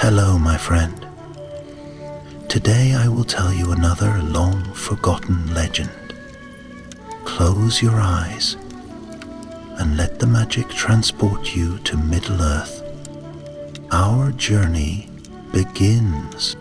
Hello, my friend. Today I will tell you another long-forgotten legend. Close your eyes and let the magic transport you to Middle-earth. Our journey begins.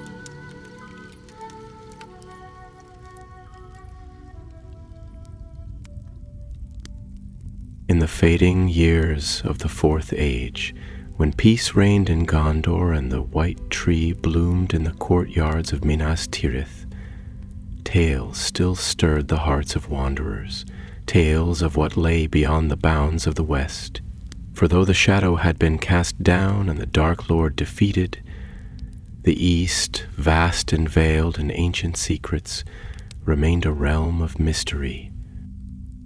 In the fading years of the Fourth Age, when peace reigned in Gondor and the white tree bloomed in the courtyards of Minas Tirith, tales still stirred the hearts of wanderers, tales of what lay beyond the bounds of the West. For though the shadow had been cast down and the Dark Lord defeated, the East, vast and veiled in ancient secrets, remained a realm of mystery.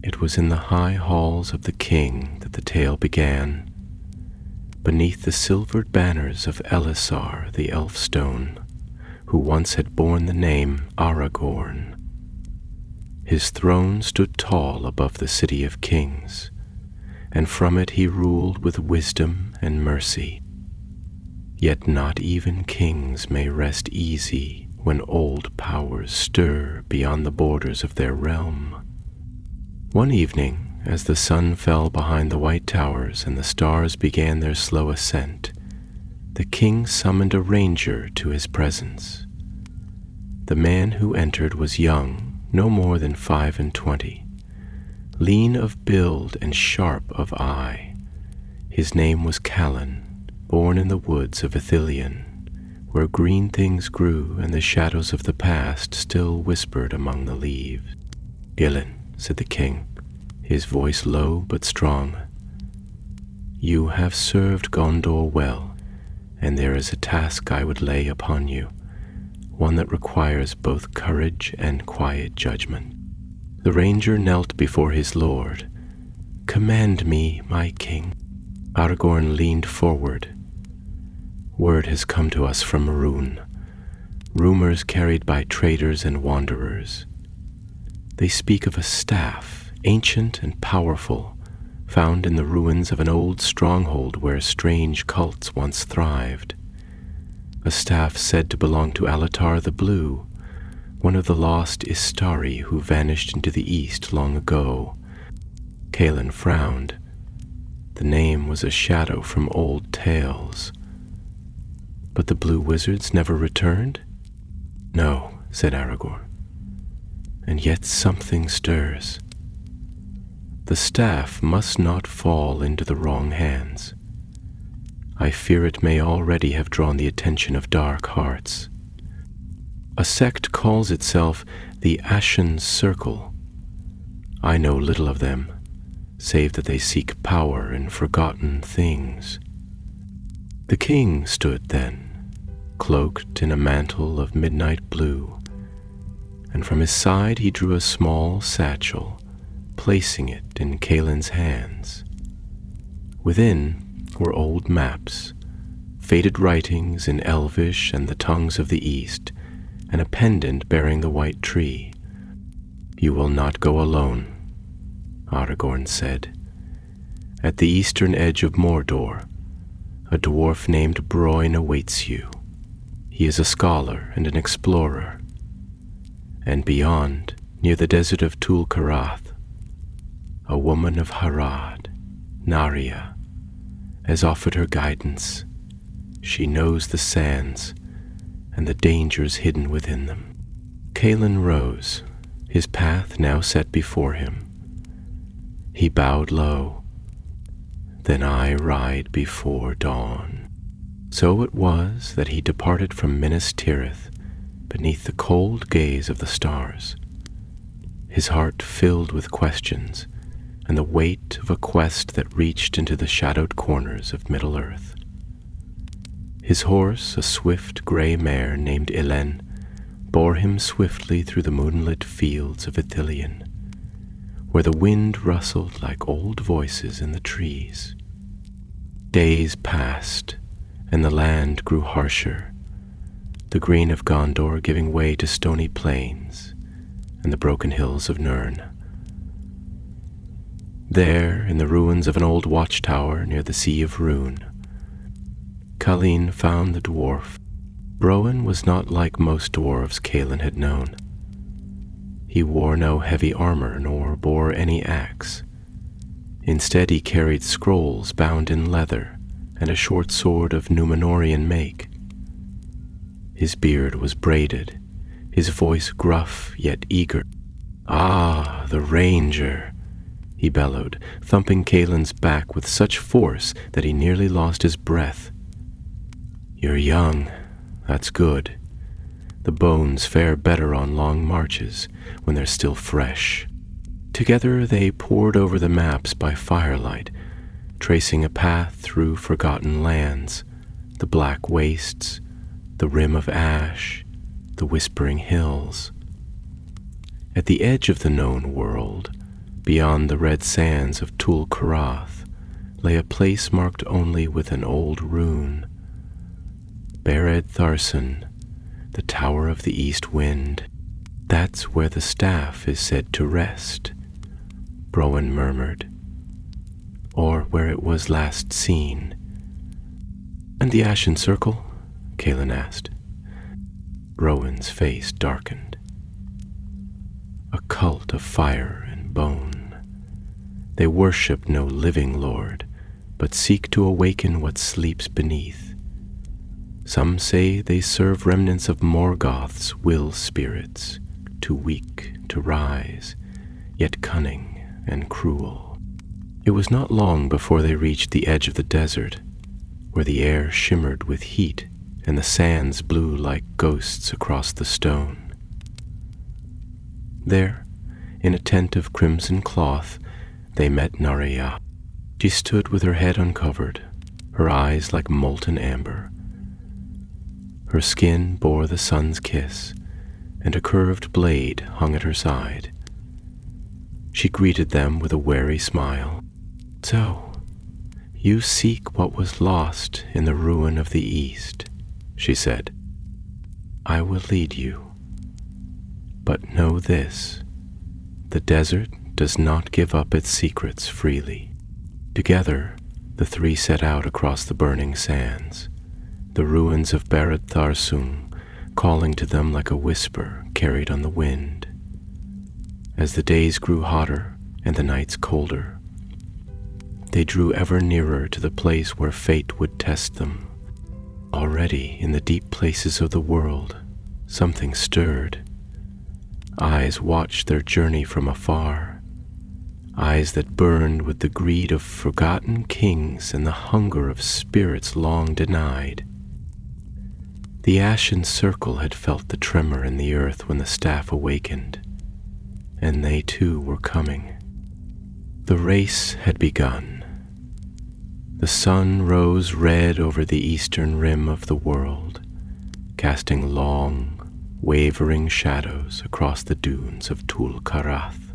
It was in the high halls of the king that the tale began, beneath the silvered banners of Alatar, the Elfstone, who once had borne the name Aragorn. His throne stood tall above the city of kings, and from it he ruled with wisdom and mercy. Yet not even kings may rest easy when old powers stir beyond the borders of their realm. One evening, as the sun fell behind the white towers and the stars began their slow ascent, the king summoned a ranger to his presence. The man who entered was young, no more than 25, lean of build and sharp of eye. His name was Callan, born in the woods of Ithilien, where green things grew and the shadows of the past still whispered among the leaves. "Ilin," said the king, his voice low but strong, "you have served Gondor well, and there is a task I would lay upon you, one that requires both courage and quiet judgment." The ranger knelt before his lord. "Command me, my king." Aragorn leaned forward. "Word has come to us from Rhûn, rumors carried by traders and wanderers. They speak of a staff, ancient and powerful, found in the ruins of an old stronghold where strange cults once thrived. A staff said to belong to Alatar the Blue, one of the lost Istari who vanished into the east long ago. Callan frowned. The name was a shadow from old tales. But the Blue Wizards never returned? "No," said Aragorn. "And yet something stirs. The staff must not fall into the wrong hands. I fear it may already have drawn the attention of dark hearts. A sect calls itself the Ashen Circle. I know little of them, save that they seek power in forgotten things." The king stood then, cloaked in a mantle of midnight blue, and from his side he drew a small satchel, placing it in Callan's hands. Within were old maps, faded writings in Elvish and the tongues of the East, and a pendant bearing the white tree. "You will not go alone," Aragorn said. "At the eastern edge of Mordor, a dwarf named Broin awaits you. He is a scholar and an explorer. And beyond, near the desert of Tul-Karath, a woman of Harad, Narya, has offered her guidance. She knows the sands and the dangers hidden within them." Callan rose, his path now set before him. He bowed low. "Then I ride before dawn." So it was that he departed from Minas Tirith beneath the cold gaze of the stars, his heart filled with questions and the weight of a quest that reached into the shadowed corners of Middle-earth. His horse, a swift gray mare named Ilin, bore him swiftly through the moonlit fields of Ithilien, where the wind rustled like old voices in the trees. Days passed, and the land grew harsher, the green of Gondor giving way to stony plains and the broken hills of Nirn. There, in the ruins of an old watchtower near the Sea of Rhûn, Colleen found the dwarf, Browen was not like most dwarves Calin had known. He wore no heavy armor nor bore any axe. Instead he carried scrolls bound in leather and a short sword of Númenórean make. His beard was braided, his voice gruff yet eager. "Ah, the ranger," he bellowed, thumping Caelin's back with such force that he nearly lost his breath. "You're young, that's good. The bones fare better on long marches when they're still fresh." Together they pored over the maps by firelight, tracing a path through forgotten lands, the black wastes, the rim of ash, the whispering hills. At the edge of the known world, beyond the red sands of Tul Karath, lay a place marked only with an old rune. Bered Tharson, the Tower of the East Wind. "That's where the staff is said to rest," Browen murmured. "Or where it was last seen." "And the Ashen Circle?" Calin asked. Browen's face darkened. "A cult of fire and bone. They worship no living lord, but seek to awaken what sleeps beneath. Some say they serve remnants of Morgoth's will spirits, too weak to rise, yet cunning and cruel." It was not long before they reached the edge of the desert, where the air shimmered with heat and the sands blew like ghosts across the stone. There, in a tent of crimson cloth, they met Naraya. She stood with her head uncovered, her eyes like molten amber. Her skin bore the sun's kiss, and a curved blade hung at her side. She greeted them with a wary smile. "So, you seek what was lost in the ruin of the East," she said. "I will lead you. But know this, the desert does not give up its secrets freely." Together, the three set out across the burning sands, the ruins of Bered Tharsung calling to them like a whisper carried on the wind. As the days grew hotter and the nights colder, they drew ever nearer to the place where fate would test them. Already in the deep places of the world, something stirred. Eyes watched their journey from afar, eyes that burned with the greed of forgotten kings and the hunger of spirits long denied. The Ashen Circle had felt the tremor in the earth when the staff awakened, and they too were coming. The race had begun. The sun rose red over the eastern rim of the world, casting long, wavering shadows across the dunes of Tul Karath.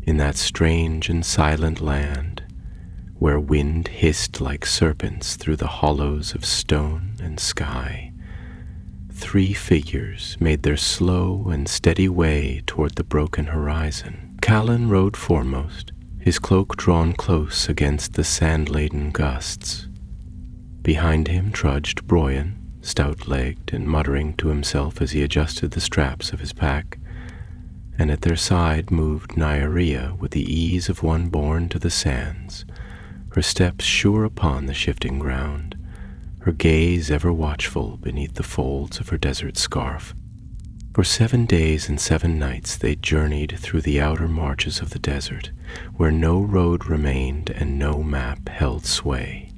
In that strange and silent land, where wind hissed like serpents through the hollows of stone and sky, three figures made their slow and steady way toward the broken horizon. Callan rode foremost, his cloak drawn close against the sand-laden gusts. Behind him trudged Broyen, stout-legged and muttering to himself as he adjusted the straps of his pack, and at their side moved Nyarea with the ease of one born to the sands, her steps sure upon the shifting ground, her gaze ever watchful beneath the folds of her desert scarf. For 7 days and 7 nights they journeyed through the outer marches of the desert, where no road remained and no map held sway.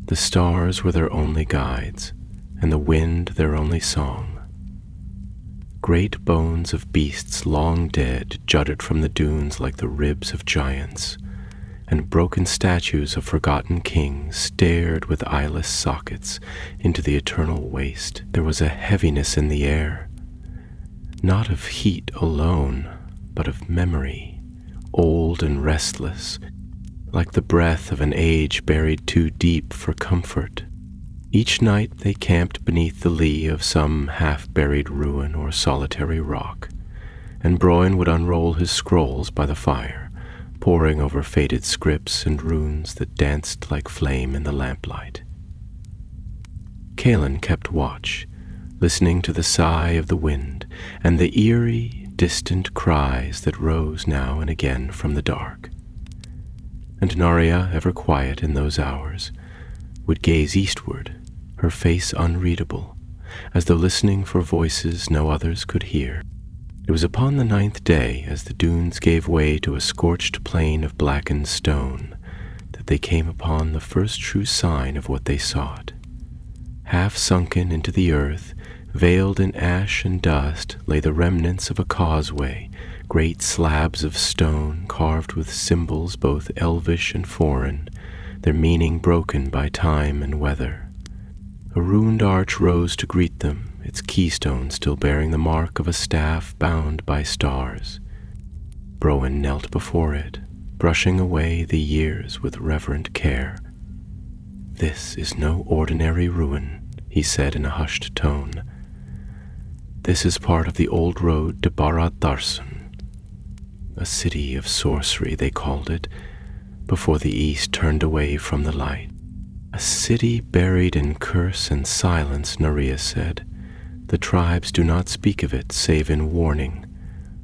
The stars were their only guides, and the wind their only song. Great bones of beasts long dead jutted from the dunes like the ribs of giants, and broken statues of forgotten kings stared with eyeless sockets into the eternal waste. There was a heaviness in the air, not of heat alone, but of memory, old and restless, like the breath of an age buried too deep for comfort. Each night they camped beneath the lee of some half-buried ruin or solitary rock, and Broyen would unroll his scrolls by the fire, poring over faded scripts and runes that danced like flame in the lamplight. Kalen kept watch, listening to the sigh of the wind and the eerie, distant cries that rose now and again from the dark. And Naria, ever quiet in those hours, would gaze eastward, her face unreadable, as though listening for voices no others could hear. It was upon the 9th day, as the dunes gave way to a scorched plain of blackened stone, that they came upon the first true sign of what they sought. Half sunken into the earth, veiled in ash and dust, lay the remnants of a causeway, great slabs of stone carved with symbols both elvish and foreign, their meaning broken by time and weather. A ruined arch rose to greet them, its keystone still bearing the mark of a staff bound by stars. Browen knelt before it, brushing away the years with reverent care. "This is no ordinary ruin," he said in a hushed tone. "This is part of the old road to Barad-Tharsun, a city of sorcery, they called it, before the East turned away from the light. A city buried in curse and silence," Naria said. "The tribes do not speak of it save in warning.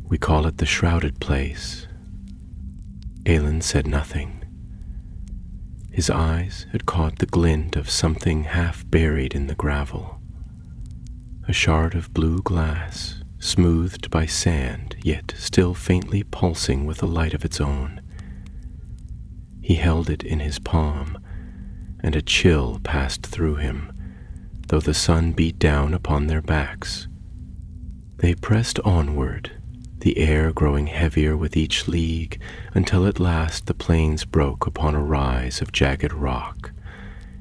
We call it the Shrouded Place." Kalen said nothing. His eyes had caught the glint of something half buried in the gravel. A shard of blue glass, smoothed by sand, yet still faintly pulsing with a light of its own. He held it in his palm, and a chill passed through him, though the sun beat down upon their backs. They pressed onward, the air growing heavier with each league, until at last the plains broke upon a rise of jagged rock,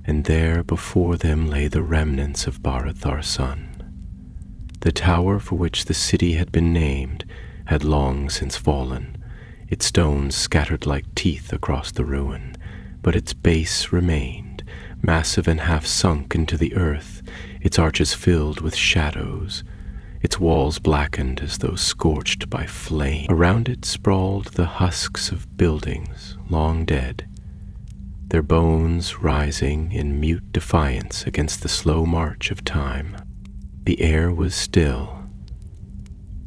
and there before them lay the remnants of Barad-Tharsun. The tower for which the city had been named had long since fallen, its stones scattered like teeth across the ruin, but its base remained, massive and half sunk into the earth, its arches filled with shadows, its walls blackened as though scorched by flame. Around it sprawled the husks of buildings long dead, their bones rising in mute defiance against the slow march of time. The air was still,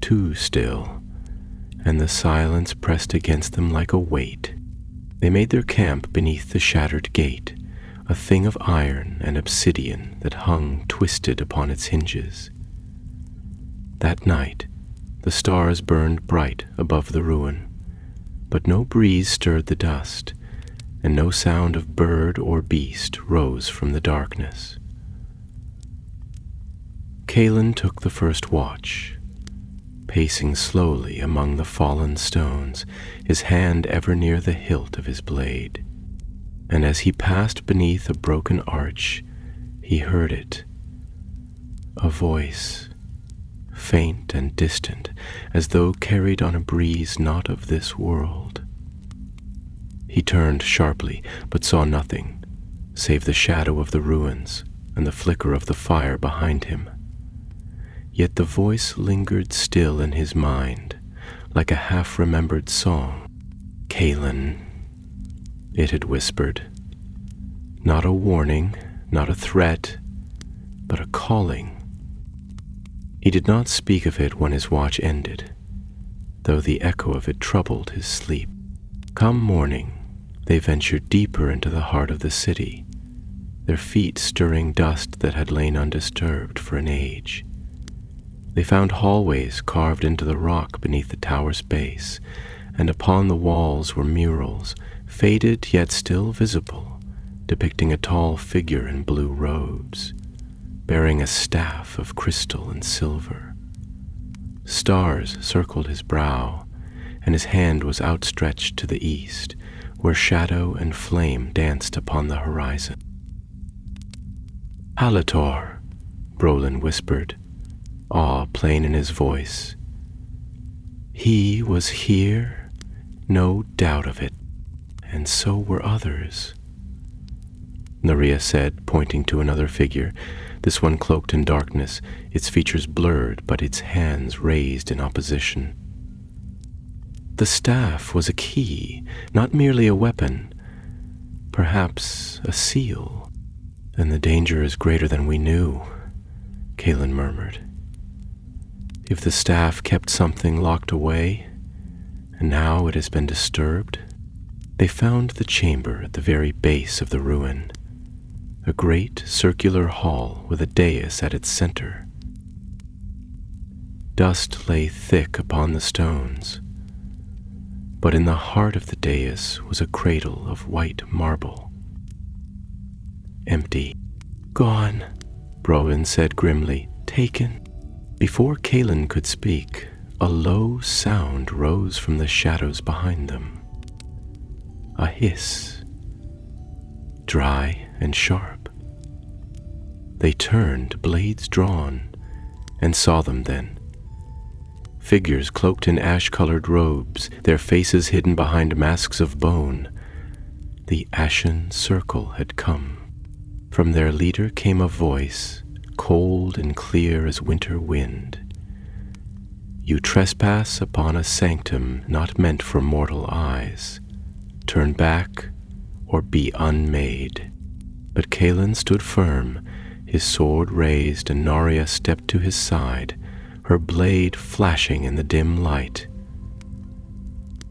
too still, and the silence pressed against them like a weight. They made their camp beneath the shattered gate, a thing of iron and obsidian that hung twisted upon its hinges. That night, the stars burned bright above the ruin, but no breeze stirred the dust, and no sound of bird or beast rose from the darkness. Kalen took the first watch, pacing slowly among the fallen stones, his hand ever near the hilt of his blade. And as he passed beneath a broken arch, he heard it, a voice, faint and distant, as though carried on a breeze not of this world. He turned sharply, but saw nothing, save the shadow of the ruins and the flicker of the fire behind him. Yet the voice lingered still in his mind, like a half-remembered song. "Kalen," it had whispered. Not a warning, not a threat, but a calling. He did not speak of it when his watch ended, though the echo of it troubled his sleep. Come morning, they ventured deeper into the heart of the city, their feet stirring dust that had lain undisturbed for an age. They found hallways carved into the rock beneath the tower's base, and upon the walls were murals, faded yet still visible, depicting a tall figure in blue robes, bearing a staff of crystal and silver. Stars circled his brow, and his hand was outstretched to the east, where shadow and flame danced upon the horizon. "Alatar," Brolin whispered, awe plain in his voice. He was here, no doubt of it, and so were others. Naria said, pointing to another figure, this one cloaked in darkness, its features blurred but its hands raised in opposition. The staff was a key, not merely a weapon, perhaps a seal, "Then the danger is greater than we knew," Kaelin murmured. "If the staff kept something locked away, and now it has been disturbed." They found the chamber at the very base of the ruin, a great circular hall with a dais at its center. Dust lay thick upon the stones, but in the heart of the dais was a cradle of white marble. Empty. "Gone," Browen said grimly. "Taken." Before Kaelin could speak, a low sound rose from the shadows behind them. A hiss, dry and sharp. They turned, blades drawn, and saw them then. Figures cloaked in ash-colored robes, their faces hidden behind masks of bone. The Ashen Circle had come. From their leader came a voice, cold and clear as winter wind. "You trespass upon a sanctum not meant for mortal eyes. Turn back or be unmade." But Kaelin stood firm, his sword raised, and Narya stepped to his side, her blade flashing in the dim light.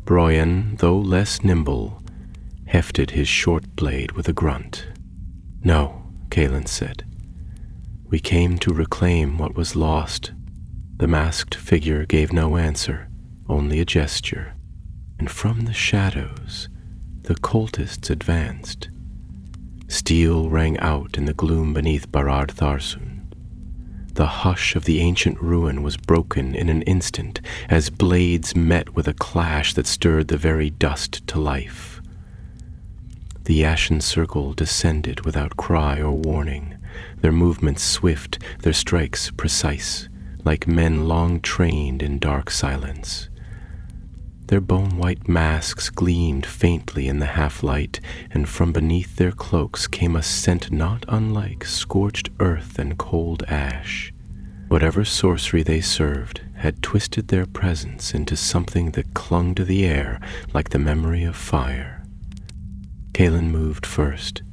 Broyen, though less nimble, hefted his short blade with a grunt. "No," Kaelin said. "We came to reclaim what was lost." The masked figure gave no answer, only a gesture, and from the shadows the cultists advanced. Steel rang out in the gloom beneath Barad Tharsun. The hush of the ancient ruin was broken in an instant as blades met with a clash that stirred the very dust to life. The Ashen Circle descended without cry or warning, their movements swift, their strikes precise, like men long trained in dark silence. Their bone-white masks gleamed faintly in the half-light, and from beneath their cloaks came a scent not unlike scorched earth and cold ash. Whatever sorcery they served had twisted their presence into something that clung to the air like the memory of fire. Kaelin moved first,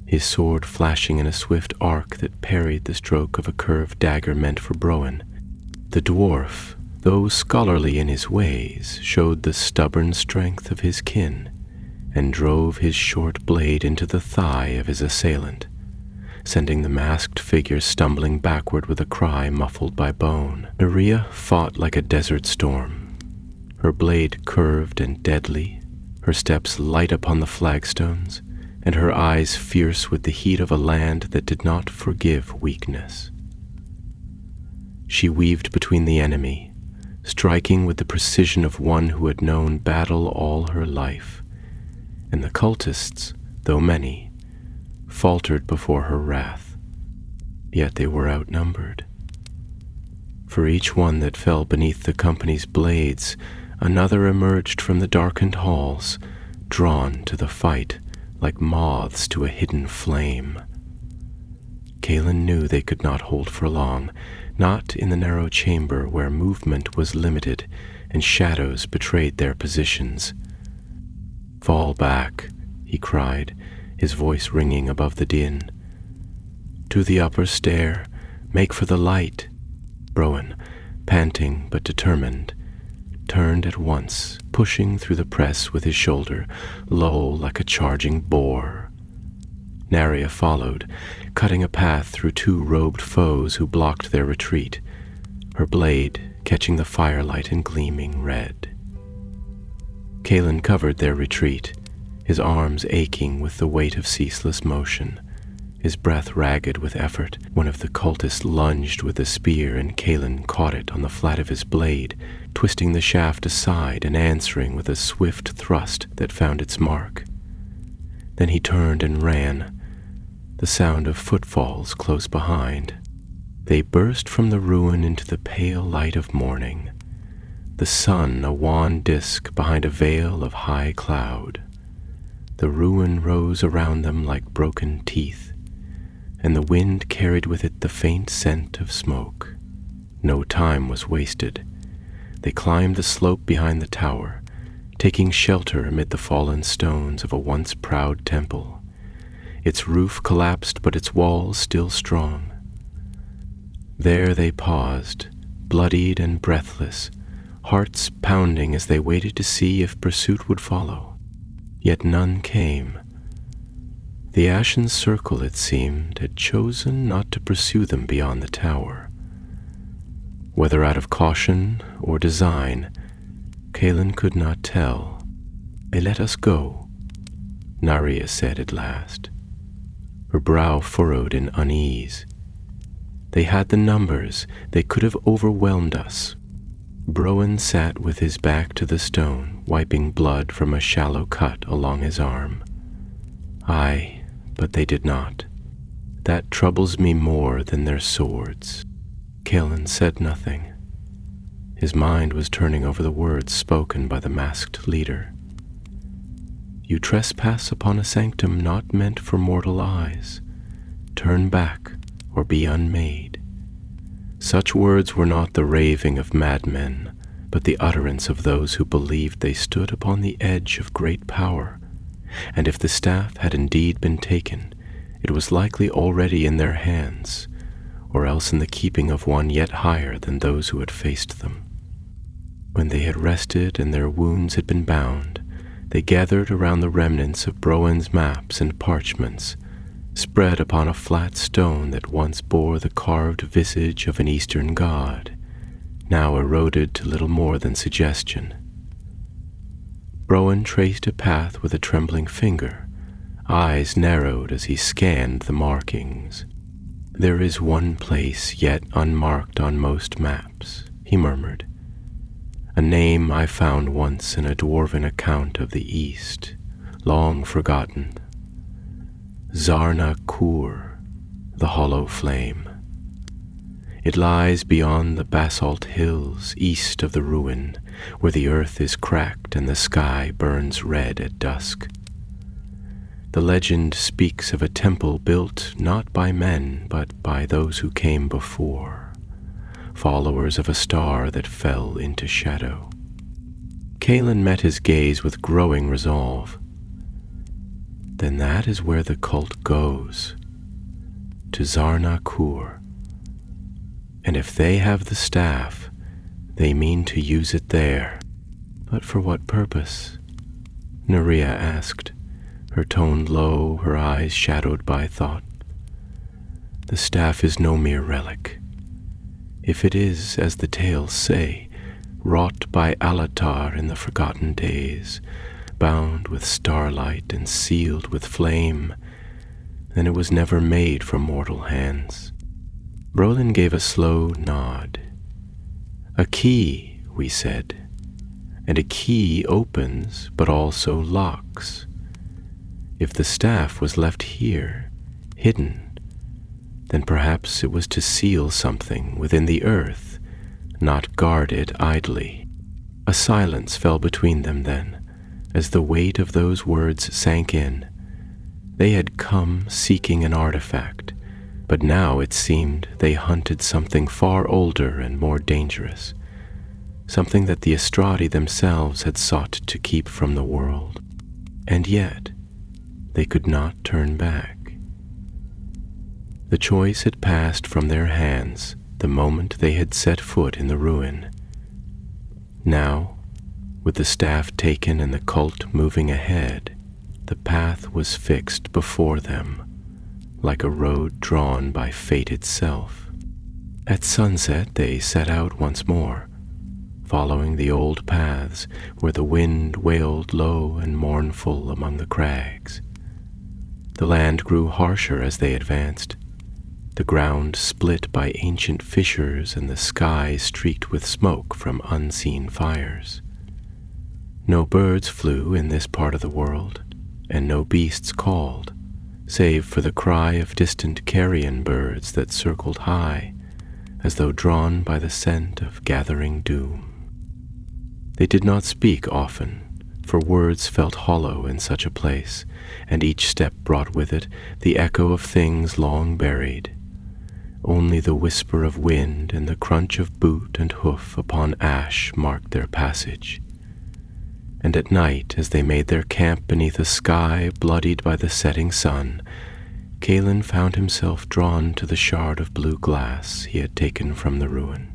his sword flashing in a swift arc that parried the stroke of a curved dagger meant for Browen. The dwarf, though scholarly in his ways, showed the stubborn strength of his kin, and drove his short blade into the thigh of his assailant, sending the masked figure stumbling backward with a cry muffled by bone. Narya fought like a desert storm, her blade curved and deadly, her steps light upon the flagstones, and her eyes fierce with the heat of a land that did not forgive weakness. She weaved between the enemy, striking with the precision of one who had known battle all her life, and the cultists, though many, faltered before her wrath. Yet they were outnumbered. For each one that fell beneath the company's blades, another emerged from the darkened halls, drawn to the fight like moths to a hidden flame. Kaelin knew they could not hold for long, not in the narrow chamber where movement was limited and shadows betrayed their positions. "Fall back," he cried, his voice ringing above the din. "To the upper stair, make for the light." Browen, panting but determined, turned at once, pushing through the press with his shoulder, low like a charging boar. Narya followed, cutting a path through two robed foes who blocked their retreat, her blade catching the firelight and gleaming red. Kaelin covered their retreat, his arms aching with the weight of ceaseless motion, his breath ragged with effort. One of the cultists lunged with a spear, and Kaelin caught it on the flat of his blade, twisting the shaft aside and answering with a swift thrust that found its mark. Then he turned and ran, the sound of footfalls close behind. They burst from the ruin into the pale light of morning, the sun a wan disk behind a veil of high cloud. The ruin rose around them like broken teeth, and the wind carried with it the faint scent of smoke. No time was wasted. They climbed the slope behind the tower, taking shelter amid the fallen stones of a once proud temple. its roof collapsed but its walls still strong. There they paused, bloodied and breathless, hearts pounding as they waited to see if pursuit would follow. Yet none came. The ashen circle, it seemed, had chosen not to pursue them beyond the tower. Whether out of caution or design, Kaelin could not tell. "They let us go," Narya said at last, her brow furrowed in unease. "They had the numbers. They could have overwhelmed us." Browan sat with his back to the stone, wiping blood from a shallow cut along his arm. "Aye, but they did not. That troubles me more than their swords." Kaelin said nothing. His mind was turning over the words spoken by the masked leader. "You trespass upon a sanctum not meant for mortal eyes. Turn back or be unmade." Such words were not the raving of madmen, but the utterance of those who believed they stood upon the edge of great power, and if the staff had indeed been taken, it was likely already in their hands, or else in the keeping of one yet higher than those who had faced them. When they had rested and their wounds had been bound, they gathered around the remnants of Browan's maps and parchments, spread upon a flat stone that once bore the carved visage of an Eastern god, now eroded to little more than suggestion. Browan traced a path with a trembling finger, eyes narrowed as he scanned the markings. "There is one place yet unmarked on most maps," he murmured. "A name I found once in a dwarven account of the East, long forgotten. Zarna Kur, the Hollow Flame. It lies beyond the basalt hills, east of the ruin, where the earth is cracked and the sky burns red at dusk. The legend speaks of a temple built not by men, but by those who came before, followers of a star that fell into shadow." Kaelin met his gaze with growing resolve. "Then that is where the cult goes, to Zarna Kur. And if they have the staff, they mean to use it there." "But for what purpose?" Narya asked, her tone low, her eyes shadowed by thought. "The staff is no mere relic. If it is, as the tales say, wrought by Alatar in the forgotten days, bound with starlight and sealed with flame, then it was never made for mortal hands." Brolin gave a slow nod. "A key," we said, "and a key opens but also locks. If the staff was left here, hidden, then perhaps it was to seal something within the earth, not guard it idly." A silence fell between them then, as the weight of those words sank in. They had come seeking an artifact, but now it seemed they hunted something far older and more dangerous, something that the Estradi themselves had sought to keep from the world. And yet, they could not turn back. The choice had passed from their hands the moment they had set foot in the ruin. Now, with the staff taken and the cult moving ahead, the path was fixed before them, like a road drawn by fate itself. At sunset they set out once more, following the old paths where the wind wailed low and mournful among the crags. The land grew harsher as they advanced, the ground split by ancient fissures and the sky streaked with smoke from unseen fires. No birds flew in this part of the world, and no beasts called, save for the cry of distant carrion birds that circled high, as though drawn by the scent of gathering doom. They did not speak often, for words felt hollow in such a place, and each step brought with it the echo of things long buried. Only the whisper of wind and the crunch of boot and hoof upon ash marked their passage. And at night, as they made their camp beneath a sky bloodied by the setting sun, Calin found himself drawn to the shard of blue glass he had taken from the ruin.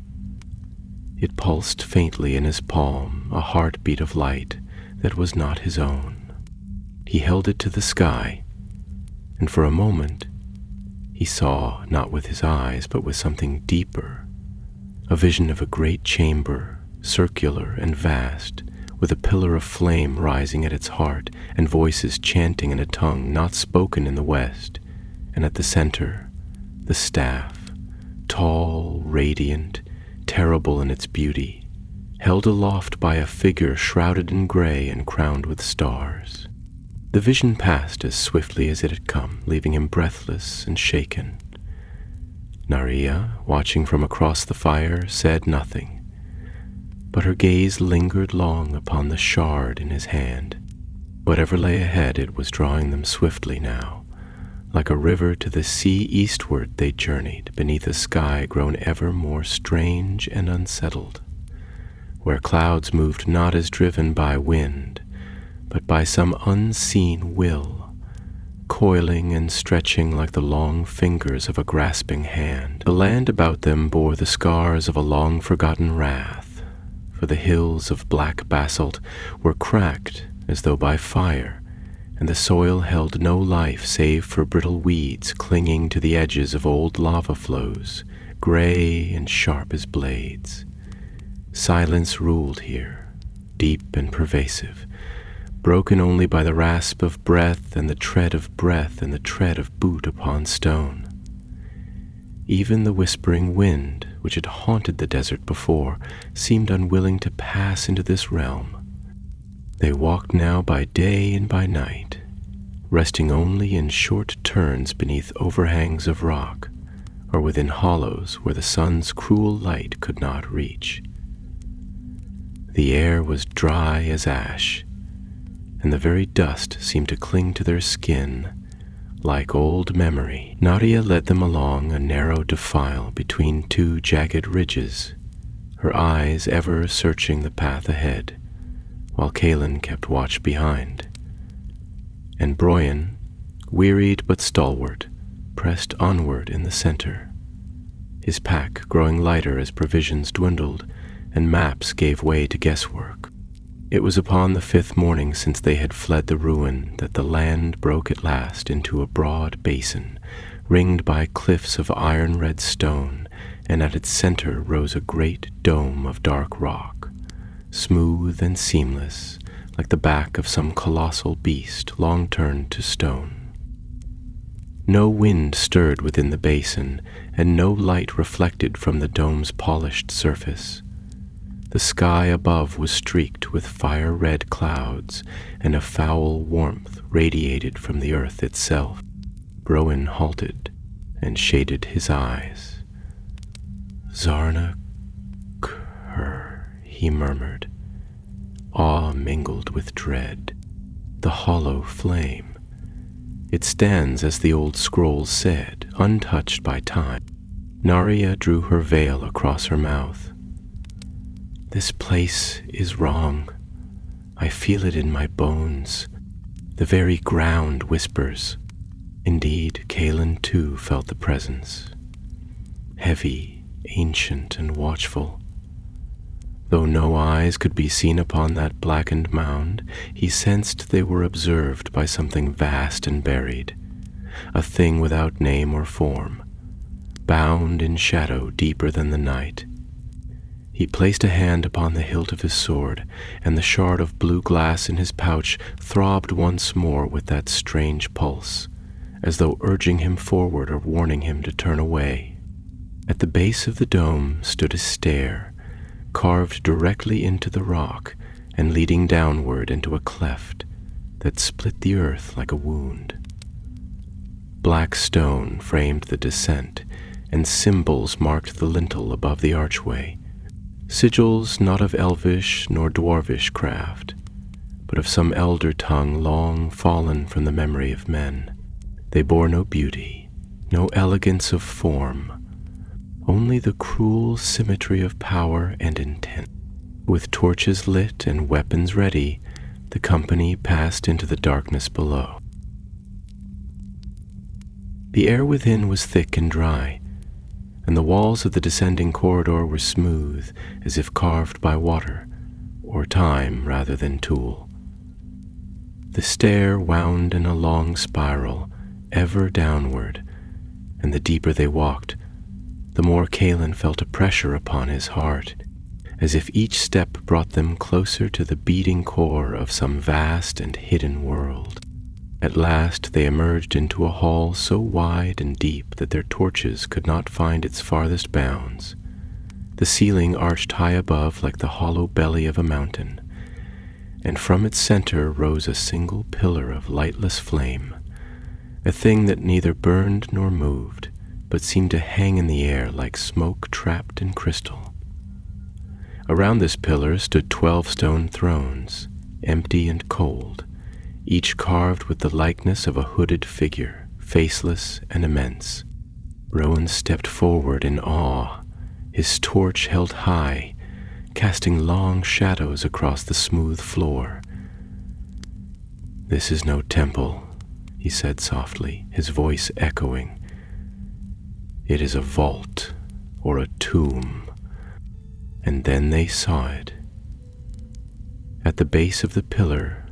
It pulsed faintly in his palm, a heartbeat of light that was not his own. He held it to the sky, and for a moment he saw, not with his eyes, but with something deeper, a vision of a great chamber, circular and vast, with a pillar of flame rising at its heart, and voices chanting in a tongue not spoken in the West, and at the center, the staff, tall, radiant, terrible in its beauty, held aloft by a figure shrouded in gray and crowned with stars. The vision passed as swiftly as it had come, leaving him breathless and shaken. Naria, watching from across the fire, said nothing, but her gaze lingered long upon the shard in his hand. Whatever lay ahead, it was drawing them swiftly now. Like a river to the sea eastward they journeyed, beneath a sky grown ever more strange and unsettled, where clouds moved not as driven by wind, but by some unseen will, coiling and stretching like the long fingers of a grasping hand. The land about them bore the scars of a long-forgotten wrath, for the hills of black basalt were cracked as though by fire, and the soil held no life save for brittle weeds clinging to the edges of old lava flows, gray and sharp as blades. Silence ruled here, deep and pervasive, broken only by the rasp of breath and the tread of breath and the tread of boot upon stone. Even the whispering wind, which had haunted the desert before, seemed unwilling to pass into this realm. They walked now by day and by night, resting only in short turns beneath overhangs of rock, or within hollows where the sun's cruel light could not reach. The air was dry as ash, and the very dust seemed to cling to their skin like old memory. Nadia led them along a narrow defile between two jagged ridges, her eyes ever searching the path ahead, while Calin kept watch behind. And Broyan, wearied but stalwart, pressed onward in the center, his pack growing lighter as provisions dwindled and maps gave way to guesswork. It was upon the 5th morning since they had fled the ruin that the land broke at last into a broad basin, ringed by cliffs of iron-red stone, and at its center rose a great dome of dark rock, smooth and seamless, like the back of some colossal beast long turned to stone. No wind stirred within the basin, and no light reflected from the dome's polished surface. The sky above was streaked with fire-red clouds, and a foul warmth radiated from the earth itself. Broyan halted and shaded his eyes. "Zarna Kur," he murmured, awe mingled with dread. "The hollow flame. It stands as the old scrolls said, untouched by time." Naria drew her veil across her mouth. "This place is wrong. I feel it in my bones. The very ground whispers." Indeed, Calin too felt the presence, heavy, ancient, and watchful. Though no eyes could be seen upon that blackened mound, he sensed they were observed by something vast and buried, a thing without name or form, bound in shadow deeper than the night. He placed a hand upon the hilt of his sword, and the shard of blue glass in his pouch throbbed once more with that strange pulse, as though urging him forward or warning him to turn away. At the base of the dome stood a stair, carved directly into the rock and leading downward into a cleft that split the earth like a wound. Black stone framed the descent, and symbols marked the lintel above the archway, sigils not of elvish nor dwarvish craft, but of some elder tongue long fallen from the memory of men. They bore no beauty, no elegance of form, only the cruel symmetry of power and intent. With torches lit and weapons ready, the company passed into the darkness below. The air within was thick and dry, and the walls of the descending corridor were smooth, as if carved by water, or time rather than tool. The stair wound in a long spiral, ever downward, and the deeper they walked, the more Calin felt a pressure upon his heart, as if each step brought them closer to the beating core of some vast and hidden world. At last they emerged into a hall so wide and deep that their torches could not find its farthest bounds. The ceiling arched high above like the hollow belly of a mountain, and from its center rose a single pillar of lightless flame, a thing that neither burned nor moved, but seemed to hang in the air like smoke trapped in crystal. Around this pillar stood 12 stone thrones, empty and cold, each carved with the likeness of a hooded figure, faceless and immense. Rowan stepped forward in awe, his torch held high, casting long shadows across the smooth floor. "This is no temple," he said softly, his voice echoing. "It is a vault or a tomb." And then they saw it. At the base of the pillar,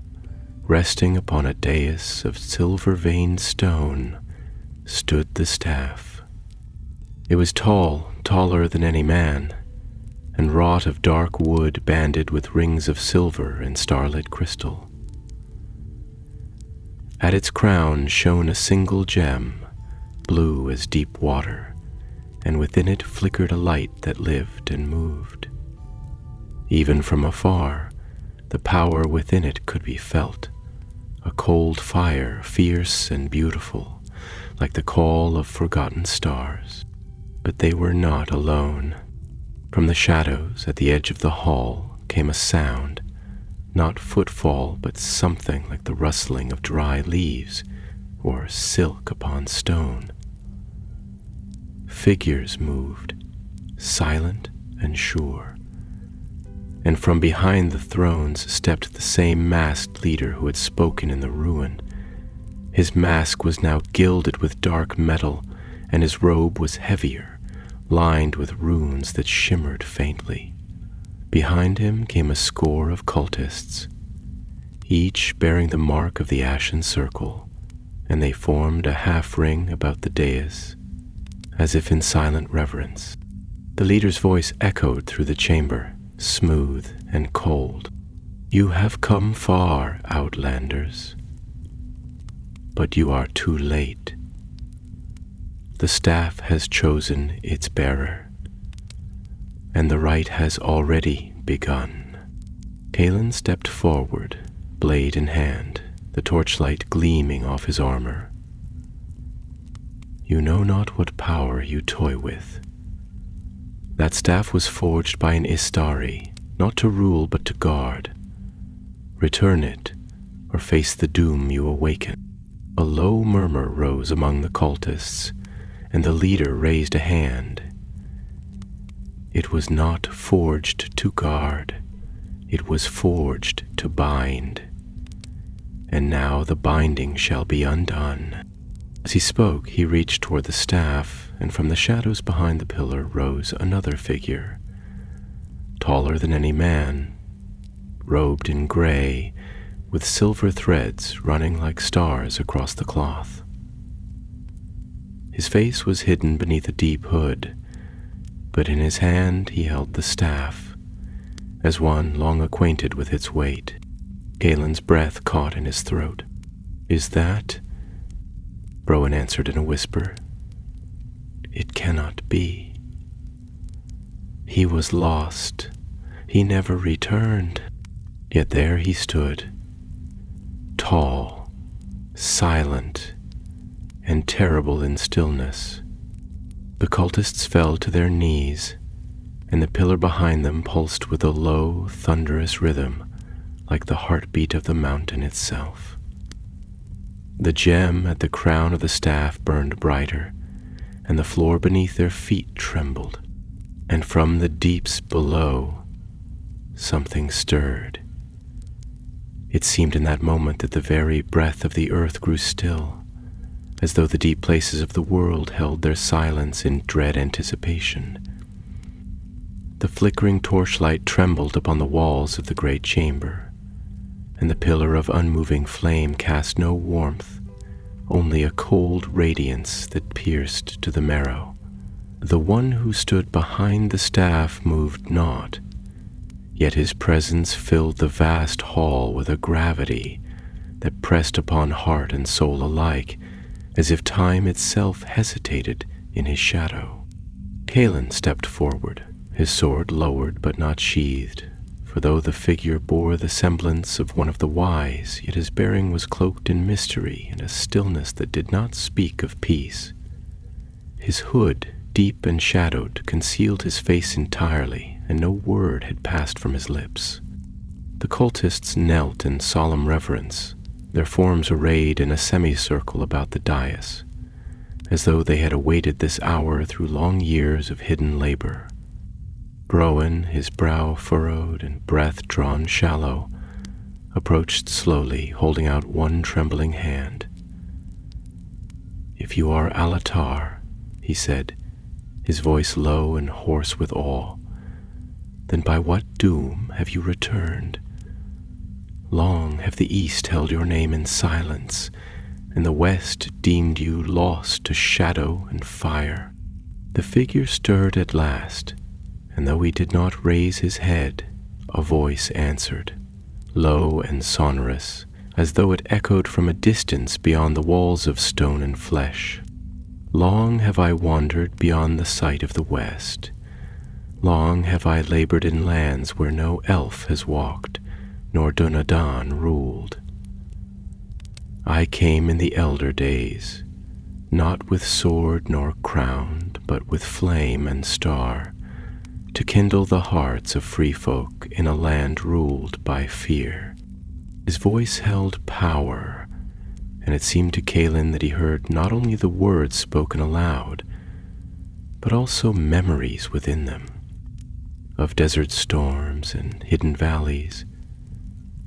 resting upon a dais of silver-veined stone, stood the staff. It was tall, taller than any man, and wrought of dark wood banded with rings of silver and starlit crystal. At its crown shone a single gem, blue as deep water, and within it flickered a light that lived and moved. Even from afar, the power within it could be felt, a cold fire, fierce and beautiful, like the call of forgotten stars. But they were not alone. From the shadows at the edge of the hall came a sound, not footfall, but something like the rustling of dry leaves or silk upon stone. Figures moved, silent and sure, and from behind the thrones stepped the same masked leader who had spoken in the ruin. His mask was now gilded with dark metal, and his robe was heavier, lined with runes that shimmered faintly. Behind him came a score of cultists, each bearing the mark of the Ashen Circle, and they formed a half-ring about the dais, as if in silent reverence. The leader's voice echoed through the chamber, smooth and cold. "You have come far, Outlanders, but you are too late. The staff has chosen its bearer, and the rite has already begun." Calin stepped forward, blade in hand, the torchlight gleaming off his armor. "You know not what power you toy with. That staff was forged by an Istari, not to rule but to guard. Return it, or face the doom you awaken." A low murmur rose among the cultists, and the leader raised a hand. "It was not forged to guard, it was forged to bind. And now the binding shall be undone." As he spoke, he reached toward the staff, and from the shadows behind the pillar rose another figure, taller than any man, robed in gray, with silver threads running like stars across the cloth. His face was hidden beneath a deep hood, but in his hand he held the staff, as one long acquainted with its weight. Caelin's breath caught in his throat. "Is that?" Rowan answered in a whisper. "It cannot be. He was lost. He never returned." Yet there he stood, tall, silent, and terrible in stillness. The cultists fell to their knees, and the pillar behind them pulsed with a low, thunderous rhythm, like the heartbeat of the mountain itself. The gem at the crown of the staff burned brighter, and the floor beneath their feet trembled, and from the deeps below, something stirred. It seemed in that moment that the very breath of the earth grew still, as though the deep places of the world held their silence in dread anticipation. The flickering torchlight trembled upon the walls of the great chamber, and the pillar of unmoving flame cast no warmth, only a cold radiance that pierced to the marrow. The one who stood behind the staff moved not, yet his presence filled the vast hall with a gravity that pressed upon heart and soul alike, as if time itself hesitated in his shadow. Calin stepped forward, his sword lowered but not sheathed, for though the figure bore the semblance of one of the wise, yet his bearing was cloaked in mystery and a stillness that did not speak of peace. His hood, deep and shadowed, concealed his face entirely, and no word had passed from his lips. The cultists knelt in solemn reverence, their forms arrayed in a semicircle about the dais, as though they had awaited this hour through long years of hidden labor. Rowan, his brow furrowed and breath drawn shallow, approached slowly, holding out one trembling hand. "If you are Alatar," he said, his voice low and hoarse with awe, "then by what doom have you returned? Long have the East held your name in silence, and the West deemed you lost to shadow and fire." The figure stirred at last, and though he did not raise his head, a voice answered, low and sonorous, as though it echoed from a distance beyond the walls of stone and flesh. "Long have I wandered beyond the sight of the West. Long have I labored in lands where no elf has walked, nor Dunadan ruled. I came in the elder days, not with sword nor crowned, but with flame and star, to kindle the hearts of free folk in a land ruled by fear." His voice held power, and it seemed to Calin that he heard not only the words spoken aloud, but also memories within them, of desert storms and hidden valleys,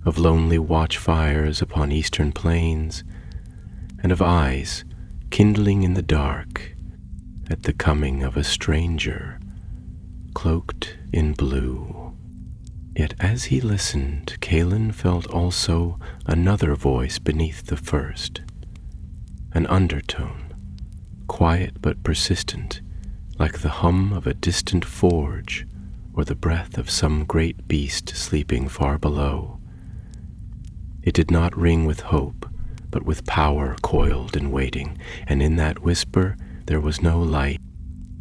of lonely watchfires upon eastern plains, and of eyes kindling in the dark at the coming of a stranger cloaked in blue. Yet as he listened, Calin felt also another voice beneath the first, an undertone, quiet but persistent, like the hum of a distant forge or the breath of some great beast sleeping far below. It did not ring with hope, but with power coiled and waiting, and in that whisper there was no light.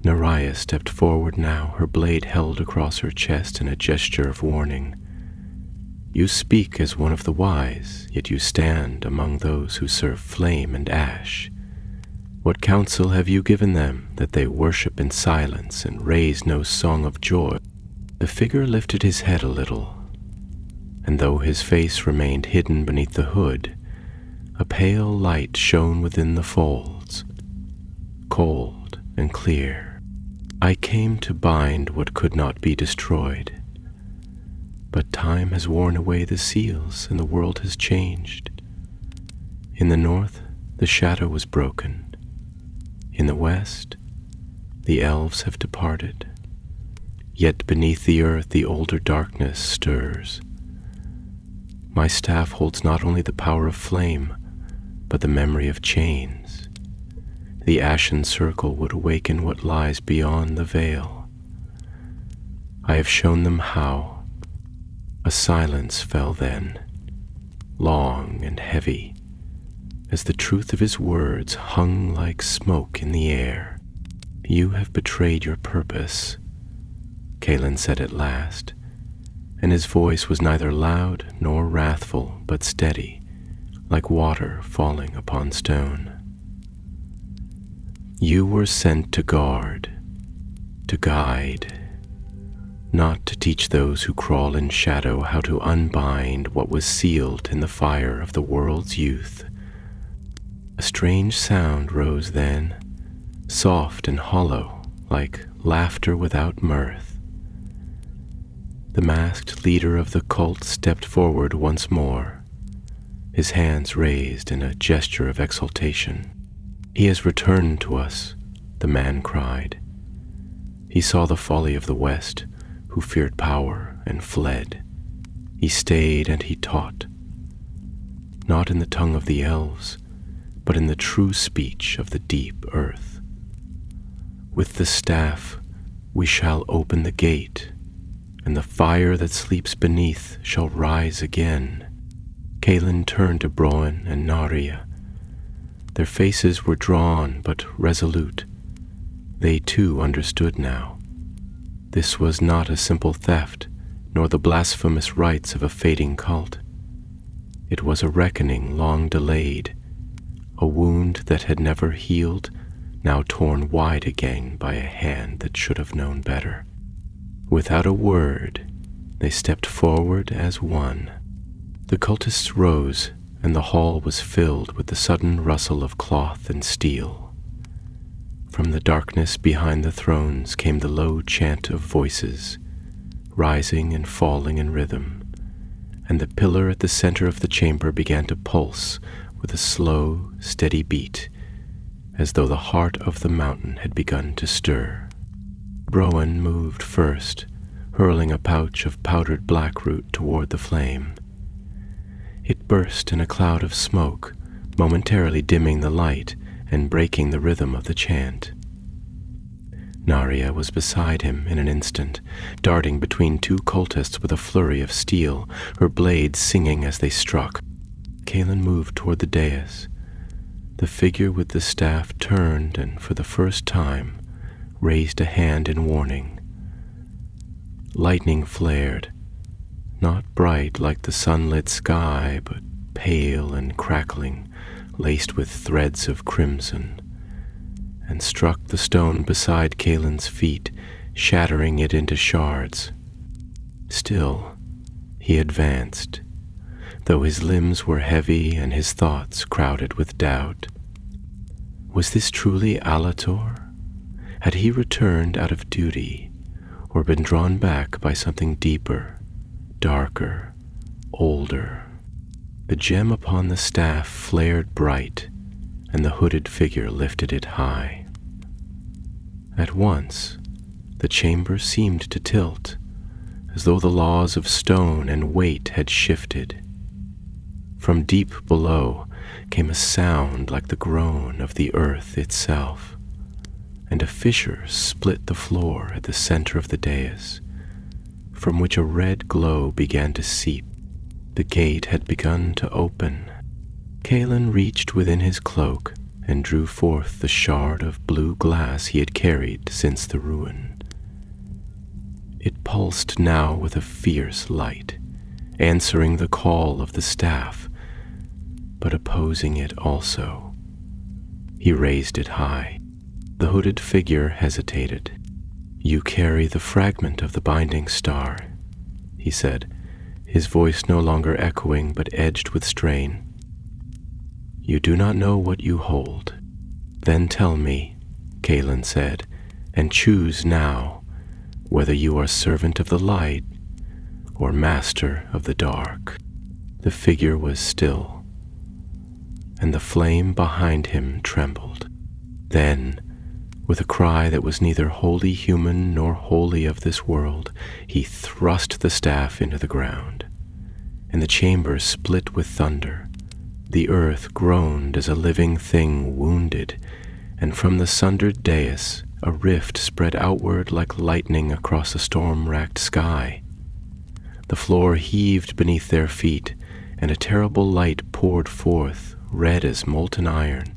Naraya stepped forward now, her blade held across her chest in a gesture of warning. "You speak as one of the wise, yet you stand among those who serve flame and ash. What counsel have you given them that they worship in silence and raise no song of joy?" The figure lifted his head a little, and though his face remained hidden beneath the hood, a pale light shone within the folds, cold and clear. "I came to bind what could not be destroyed, but time has worn away the seals and the world has changed. In the north, the shadow was broken. In the west, the elves have departed. Yet beneath the earth the older darkness stirs. My staff holds not only the power of flame, but the memory of chains. The ashen circle would awaken what lies beyond the veil. I have shown them how." A silence fell then, long and heavy, as the truth of his words hung like smoke in the air. "You have betrayed your purpose," Calin said at last, and his voice was neither loud nor wrathful, but steady, like water falling upon stone. "You were sent to guard, to guide, not to teach those who crawl in shadow how to unbind what was sealed in the fire of the world's youth." A strange sound rose then, soft and hollow, like laughter without mirth. The masked leader of the cult stepped forward once more, his hands raised in a gesture of exultation. "He has returned to us," the man cried. He saw the folly of the West, who feared power and fled. He stayed and he taught, not in the tongue of the elves, but in the true speech of the deep earth. With the staff we shall open the gate, and the fire that sleeps beneath shall rise again. Kaelin turned to Broan and Naria. Their faces were drawn but resolute. They too understood now. This was not a simple theft, nor the blasphemous rites of a fading cult. It was a reckoning long delayed, a wound that had never healed, now torn wide again by a hand that should have known better. Without a word, they stepped forward as one. The cultists rose, and the hall was filled with the sudden rustle of cloth and steel. From the darkness behind the thrones came the low chant of voices, rising and falling in rhythm, and the pillar at the center of the chamber began to pulse with a slow, steady beat, as though the heart of the mountain had begun to stir. Broan moved first, hurling a pouch of powdered blackroot toward the flame. It burst in a cloud of smoke, momentarily dimming the light and breaking the rhythm of the chant. Naria was beside him in an instant, darting between two cultists with a flurry of steel, her blades singing as they struck. Kaelin moved toward the dais. The figure with the staff turned and, for the first time, raised a hand in warning. Lightning flared, not bright like the sunlit sky, but pale and crackling, laced with threads of crimson, and struck the stone beside Kaelin's feet, shattering it into shards. Still, he advanced, though his limbs were heavy and his thoughts crowded with doubt. Was this truly Alatar? Had he returned out of duty, or been drawn back by something deeper, darker, older? The gem upon the staff flared bright, and the hooded figure lifted it high. At once, the chamber seemed to tilt, as though the laws of stone and weight had shifted. From deep below came a sound like the groan of the earth itself, and a fissure split the floor at the center of the dais, from which a red glow began to seep. The gate had begun to open. Kaelin reached within his cloak and drew forth the shard of blue glass he had carried since the ruin. It pulsed now with a fierce light, answering the call of the staff, but opposing it also. He raised it high. The hooded figure hesitated. "You carry the fragment of the binding star," he said, his voice no longer echoing but edged with strain. "You do not know what you hold. Then tell me," Kaelin said, "and choose now whether you are servant of the light or master of the dark." The figure was still, and the flame behind him trembled. Then, with a cry that was neither wholly human nor wholly of this world, he thrust the staff into the ground, and the chamber split with thunder. The earth groaned as a living thing wounded, and from the sundered dais a rift spread outward like lightning across a storm-racked sky. The floor heaved beneath their feet, and a terrible light poured forth, red as molten iron,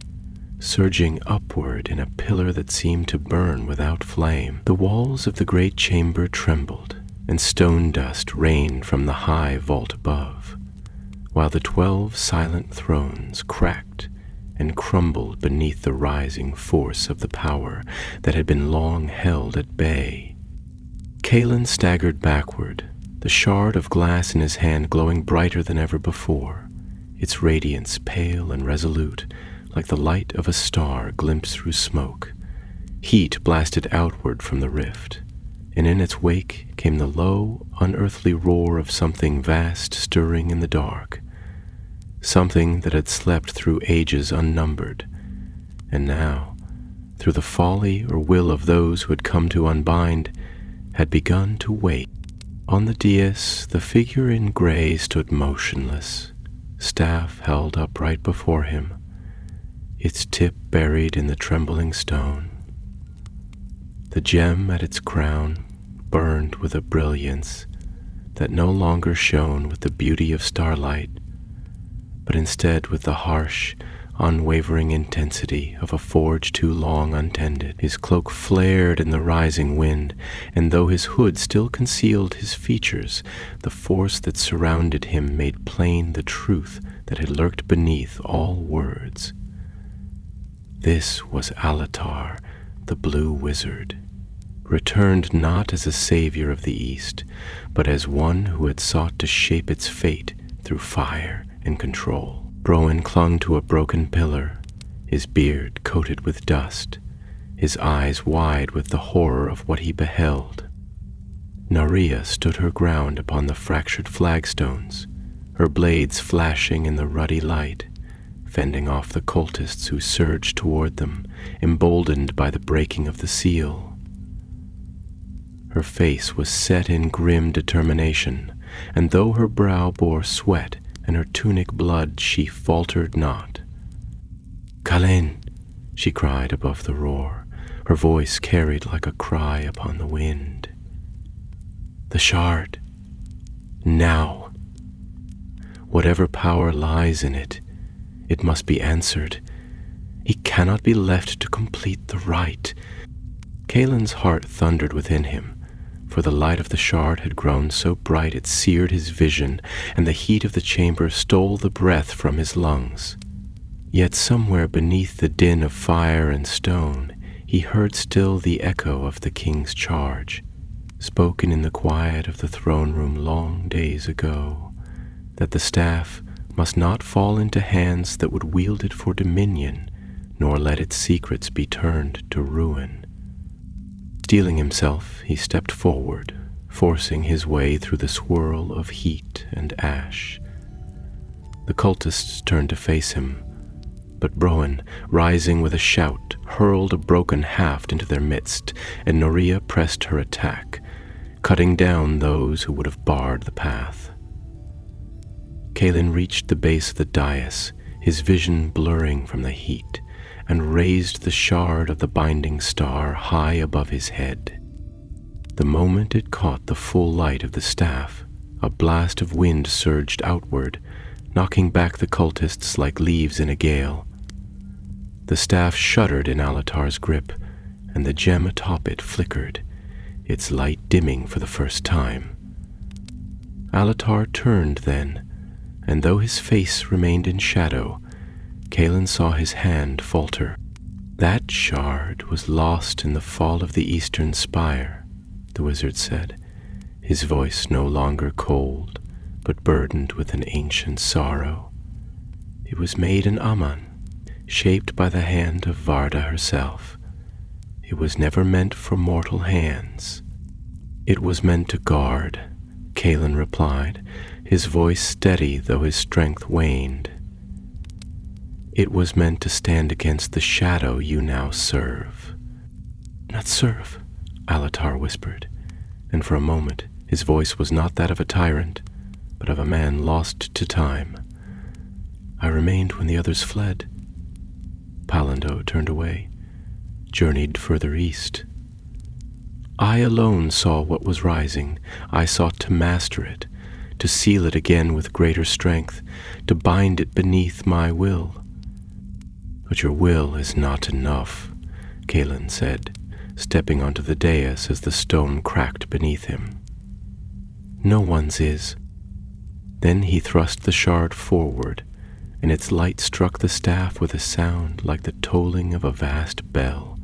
surging upward in a pillar that seemed to burn without flame. The walls of the great chamber trembled, and stone dust rained from the high vault above, while the 12 silent thrones cracked and crumbled beneath the rising force of the power that had been long held at bay. Kaelin staggered backward, the shard of glass in his hand glowing brighter than ever before, its radiance pale and resolute, like the light of a star glimpsed through smoke. Heat blasted outward from the rift, and in its wake came the low, unearthly roar of something vast stirring in the dark, something that had slept through ages unnumbered, and now, through the folly or will of those who had come to unbind, had begun to wait. On the dais, the figure in gray stood motionless, staff held upright before him, its tip buried in the trembling stone. The gem at its crown burned with a brilliance that no longer shone with the beauty of starlight, but instead with the harsh, unwavering intensity of a forge too long untended. His cloak flared in the rising wind, and though his hood still concealed his features, the force that surrounded him made plain the truth that had lurked beneath all words. This was Alatar, the Blue Wizard, returned not as a savior of the East, but as one who had sought to shape its fate through fire and control. Browen clung to a broken pillar, his beard coated with dust, his eyes wide with the horror of what he beheld. Naria stood her ground upon the fractured flagstones, her blades flashing in the ruddy light, fending off the cultists who surged toward them, emboldened by the breaking of the seal. Her face was set in grim determination, and though her brow bore sweat and her tunic blood, she faltered not. "Kalen!" she cried above the roar, her voice carried like a cry upon the wind. "The shard! Now! Whatever power lies in it, it must be answered. He cannot be left to complete the rite." Kalen's heart thundered within him, for the light of the shard had grown so bright it seared his vision, and the heat of the chamber stole the breath from his lungs. Yet somewhere beneath the din of fire and stone, he heard still the echo of the king's charge, spoken in the quiet of the throne room long days ago, that the staff must not fall into hands that would wield it for dominion, nor let its secrets be turned to ruin. Steeling himself, he stepped forward, forcing his way through the swirl of heat and ash. The cultists turned to face him, but Browen, rising with a shout, hurled a broken haft into their midst, and Naria pressed her attack, cutting down those who would have barred the path. Kalen reached the base of the dais, his vision blurring from the heat, and raised the shard of the binding star high above his head. The moment it caught the full light of the staff, a blast of wind surged outward, knocking back the cultists like leaves in a gale. The staff shuddered in Alatar's grip, and the gem atop it flickered, its light dimming for the first time. Alatar turned then, and though his face remained in shadow, Kalen saw his hand falter. "That shard was lost in the fall of the eastern spire," the wizard said, his voice no longer cold, but burdened with an ancient sorrow. "It was made in Aman, shaped by the hand of Varda herself. It was never meant for mortal hands." "It was meant to guard," Kalen replied, his voice steady though his strength waned. "It was meant to stand against the shadow you now serve." "Not serve," Alatar whispered, and for a moment his voice was not that of a tyrant, but of a man lost to time. "I remained when the others fled." Palando turned away, journeyed further east. "I alone saw what was rising. I sought to master it, to seal it again with greater strength, to bind it beneath my will." "But your will is not enough," Kalen said, stepping onto the dais as the stone cracked beneath him. "No one's is." Then he thrust the shard forward, and its light struck the staff with a sound like the tolling of a vast bell.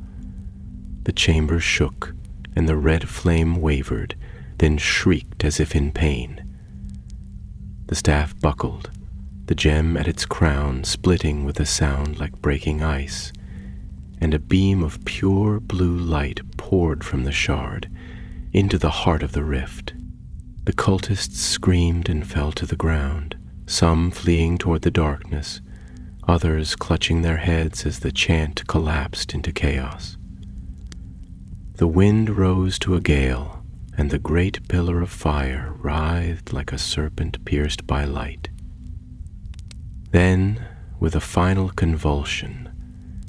The chamber shook, and the red flame wavered, then shrieked as if in pain. The staff buckled, the gem at its crown splitting with a sound like breaking ice, and a beam of pure blue light poured from the shard into the heart of the rift. The cultists screamed and fell to the ground, some fleeing toward the darkness, others clutching their heads as the chant collapsed into chaos. The wind rose to a gale, and the great pillar of fire writhed like a serpent pierced by light. Then, with a final convulsion,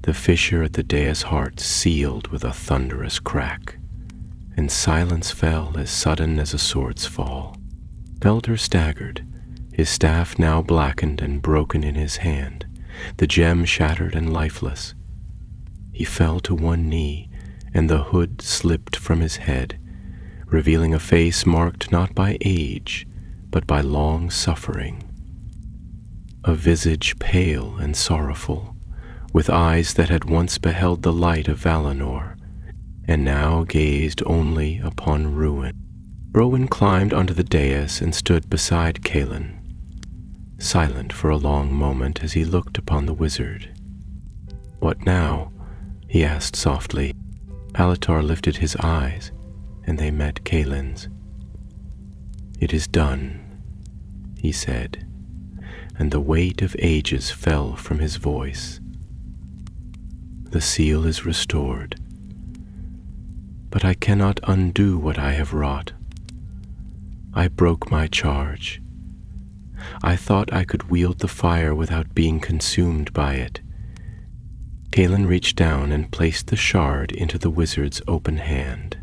the fissure at the dais heart sealed with a thunderous crack, and silence fell as sudden as a sword's fall. Felder staggered, his staff now blackened and broken in his hand, the gem shattered and lifeless. He fell to one knee, and the hood slipped from his head, revealing a face marked not by age, but by long suffering. A visage pale and sorrowful, with eyes that had once beheld the light of Valinor, and now gazed only upon ruin. Rowan climbed onto the dais and stood beside Calin, silent for a long moment as he looked upon the wizard. "What now?" he asked softly. Alatar lifted his eyes, and they met Calin's. "It is done," he said, and the weight of ages fell from his voice. "The seal is restored, but I cannot undo what I have wrought. I broke my charge. I thought I could wield the fire without being consumed by it." Calin reached down and placed the shard into the wizard's open hand.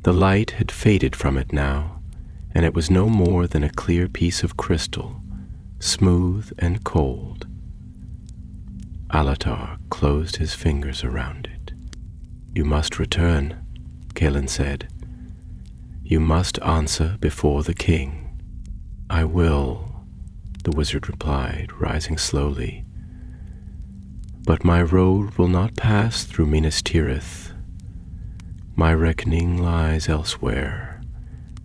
The light had faded from it now, and it was no more than a clear piece of crystal, smooth and cold. Alatar closed his fingers around it. "You must return," Calin said. "You must answer before the king." "I will," the wizard replied, rising slowly. "But my road will not pass through Minas Tirith. My reckoning lies elsewhere,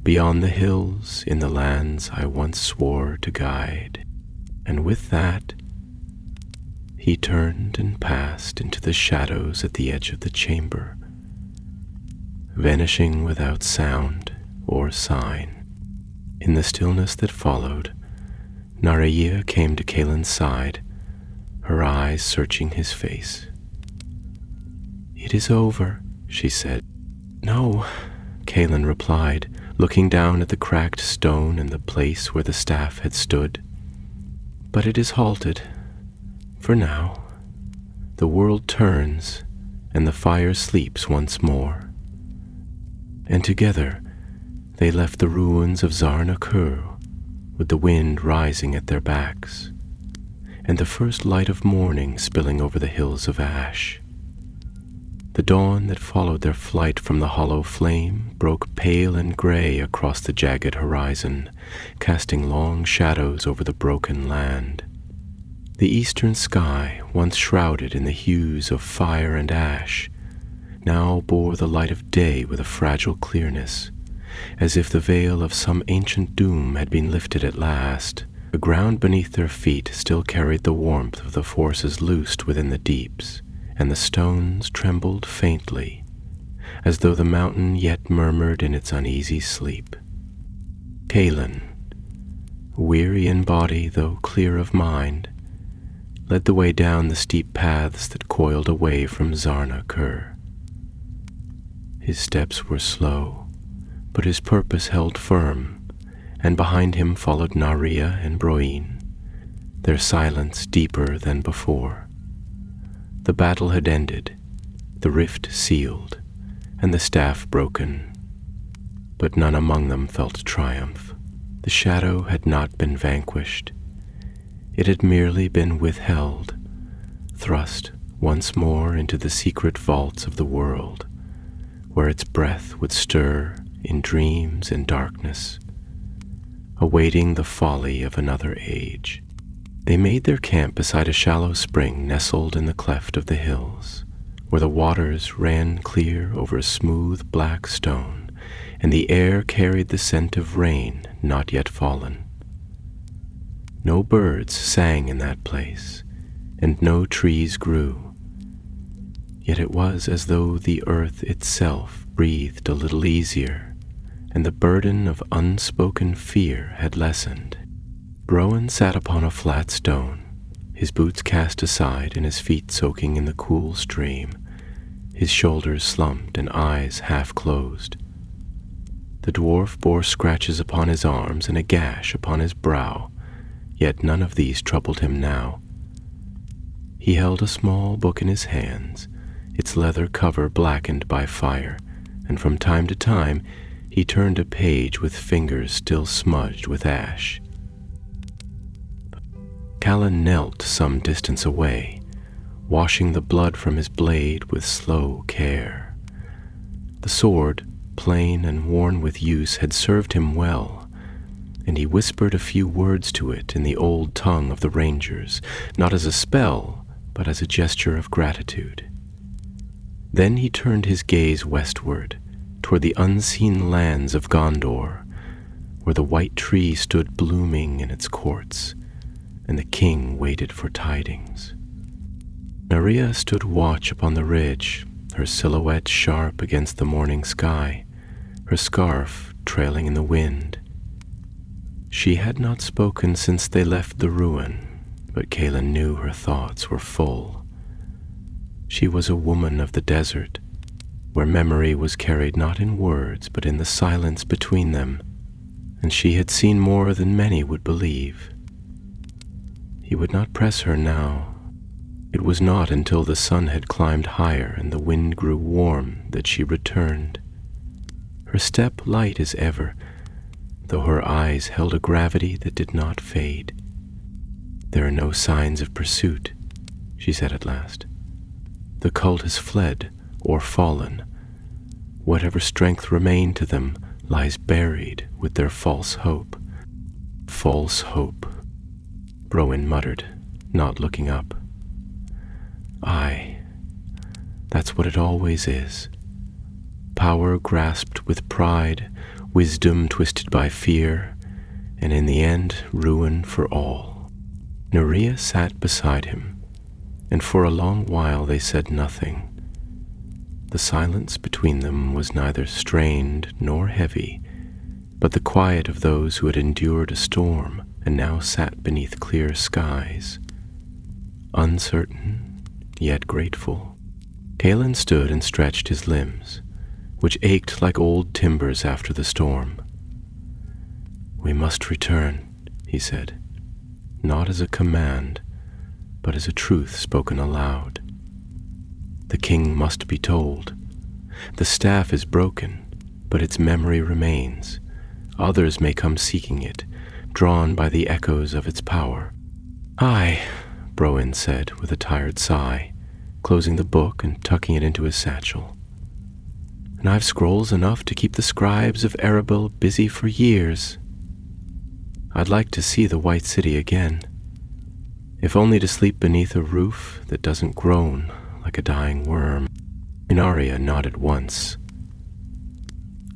beyond the hills, in the lands I once swore to guide." And with that, he turned and passed into the shadows at the edge of the chamber, vanishing without sound or sign. In the stillness that followed, Naraya came to Calin's side, her eyes searching his face. "It is over," she said. "No," Calin replied, looking down at the cracked stone in the place where the staff had stood. "But it is halted. For now, the world turns, and the fire sleeps once more." And together they left the ruins of Zarna-Kur, with the wind rising at their backs, and the first light of morning spilling over the hills of ash. The dawn that followed their flight from the hollow flame broke pale and gray across the jagged horizon, casting long shadows over the broken land. The eastern sky, once shrouded in the hues of fire and ash, now bore the light of day with a fragile clearness, as if the veil of some ancient doom had been lifted at last. The ground beneath their feet still carried the warmth of the forces loosed within the deeps, and the stones trembled faintly, as though the mountain yet murmured in its uneasy sleep. Calin, weary in body though clear of mind, led the way down the steep paths that coiled away from Zarna-Kur. His steps were slow, but his purpose held firm, and behind him followed Naraya and Broin, their silence deeper than before. The battle had ended, the rift sealed, and the staff broken, but none among them felt triumph. The shadow had not been vanquished. It had merely been withheld, thrust once more into the secret vaults of the world, where its breath would stir in dreams and darkness, awaiting the folly of another age. They made their camp beside a shallow spring nestled in the cleft of the hills, where the waters ran clear over a smooth black stone, and the air carried the scent of rain not yet fallen. No birds sang in that place, and no trees grew, yet it was as though the earth itself breathed a little easier, and the burden of unspoken fear had lessened. Rowan sat upon a flat stone, his boots cast aside and his feet soaking in the cool stream, his shoulders slumped and eyes half closed. The dwarf bore scratches upon his arms and a gash upon his brow, yet none of these troubled him now. He held a small book in his hands, its leather cover blackened by fire, and from time to time he turned a page with fingers still smudged with ash. Callan knelt some distance away, washing the blood from his blade with slow care. The sword, plain and worn with use, had served him well, and he whispered a few words to it in the old tongue of the Rangers, not as a spell, but as a gesture of gratitude. Then he turned his gaze westward, toward the unseen lands of Gondor, where the white tree stood blooming in its courts, and the king waited for tidings. Narya stood watch upon the ridge, her silhouette sharp against the morning sky, her scarf trailing in the wind. She had not spoken since they left the ruin, but Callan knew her thoughts were full. She was a woman of the desert, where memory was carried not in words but in the silence between them, and she had seen more than many would believe. He would not press her now. It was not until the sun had climbed higher and the wind grew warm that she returned, her step light as ever, though her eyes held a gravity that did not fade. "There are no signs of pursuit," she said at last. "The cult has fled or fallen. Whatever strength remained to them lies buried with their false hope." "False hope," Rowan muttered, not looking up. "Aye, that's what it always is. Power grasped with pride, wisdom twisted by fear, and in the end, ruin for all." Narya sat beside him, and for a long while they said nothing. The silence between them was neither strained nor heavy, but the quiet of those who had endured a storm and now sat beneath clear skies, uncertain yet grateful. Callan stood and stretched his limbs, which ached like old timbers after the storm. "We must return," he said, not as a command, but as a truth spoken aloud. "The king must be told. The staff is broken, but its memory remains. Others may come seeking it, drawn by the echoes of its power." "Aye," Rowan said with a tired sigh, closing the book and tucking it into his satchel. "And I've scrolls enough to keep the scribes of Erebor busy for years. I'd like to see the White City again, if only to sleep beneath a roof that doesn't groan like a dying worm." Narya nodded once.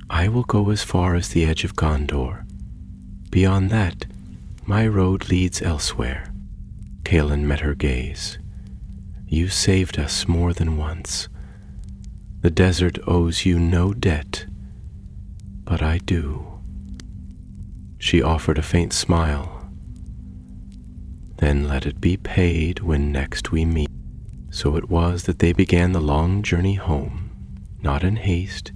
"I will go as far as the edge of Gondor. Beyond that, my road leads elsewhere." Callan met her gaze. "You saved us more than once. The desert owes you no debt, but I do." She offered a faint smile. "Then let it be paid when next we meet." So it was that they began the long journey home, not in haste,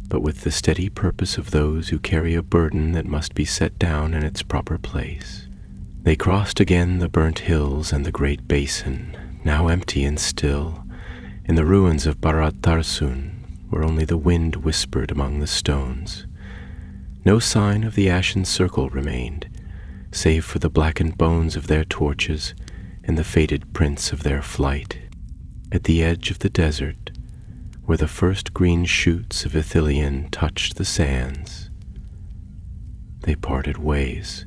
but with the steady purpose of those who carry a burden that must be set down in its proper place. They crossed again the burnt hills and the great basin, now empty and still, in the ruins of Barad Tarsun, where only the wind whispered among the stones. No sign of the ashen circle remained, save for the blackened bones of their torches and the faded prints of their flight. At the edge of the desert, where the first green shoots of Ithilien touched the sands, they parted ways.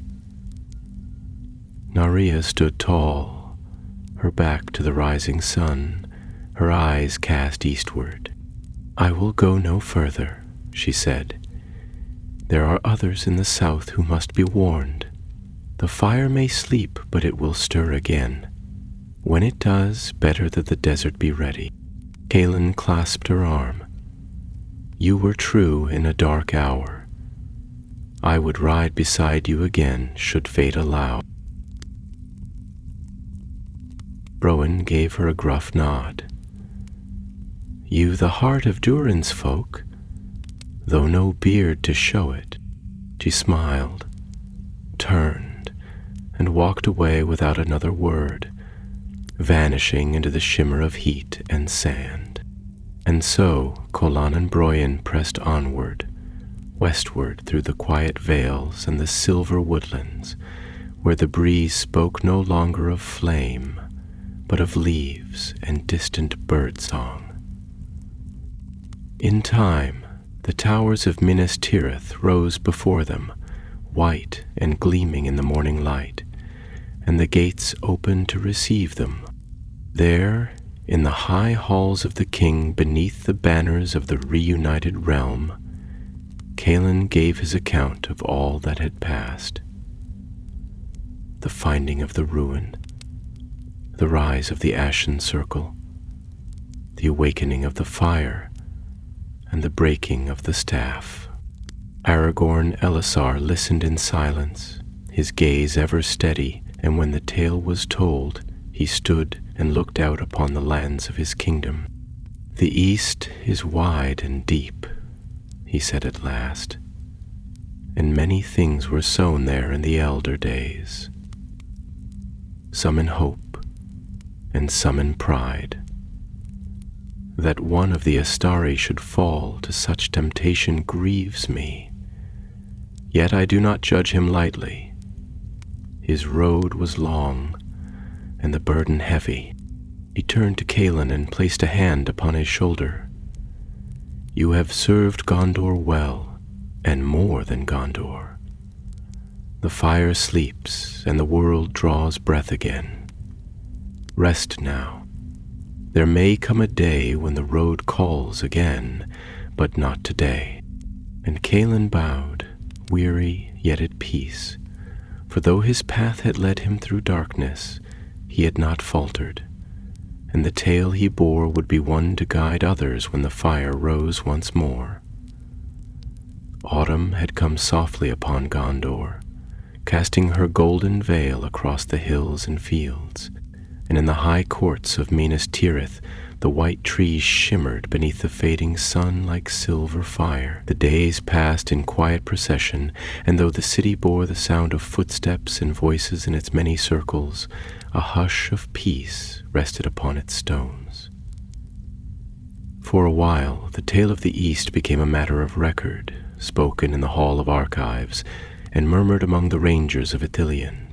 Narya stood tall, her back to the rising sun, her eyes cast eastward. "I will go no further," she said. "There are others in the south who must be warned. The fire may sleep, but it will stir again. When it does, better that the desert be ready." Callan clasped her arm. "You were true in a dark hour. I would ride beside you again should fate allow." Browen gave her a gruff nod. "You the heart of Durin's folk, though no beard to show it." She smiled, turned, and walked away without another word, vanishing into the shimmer of heat and sand. And so Colan and Broyen pressed onward, westward through the quiet vales and the silver woodlands, where the breeze spoke no longer of flame, but of leaves and distant bird song. In time, the towers of Minas Tirith rose before them, white and gleaming in the morning light, and the gates opened to receive them. There, in the high halls of the king beneath the banners of the reunited realm, Calen gave his account of all that had passed. The finding of the ruin, the rise of the Ashen Circle, the awakening of the fire, and the breaking of the staff. Aragorn Elisar listened in silence, his gaze ever steady, and when the tale was told, he stood and looked out upon the lands of his kingdom. "The east is wide and deep," he said at last, "and many things were sown there in the elder days, some in hope and some in pride. That one of the Astari should fall to such temptation grieves me, yet I do not judge him lightly. His road was long, and the burden heavy." He turned to Calen and placed a hand upon his shoulder. "You have served Gondor well, and more than Gondor. The fire sleeps, and the world draws breath again. Rest now. There may come a day when the road calls again, but not today." And Calen bowed, weary yet at peace, for though his path had led him through darkness, he had not faltered, and the tale he bore would be one to guide others when the fire rose once more. Autumn had come softly upon Gondor, casting her golden veil across the hills and fields, and in the high courts of Minas Tirith the white trees shimmered beneath the fading sun like silver fire. The days passed in quiet procession, and though the city bore the sound of footsteps and voices in its many circles, a hush of peace rested upon its stones. For a while, the tale of the East became a matter of record, spoken in the Hall of Archives, and murmured among the rangers of Ithilien.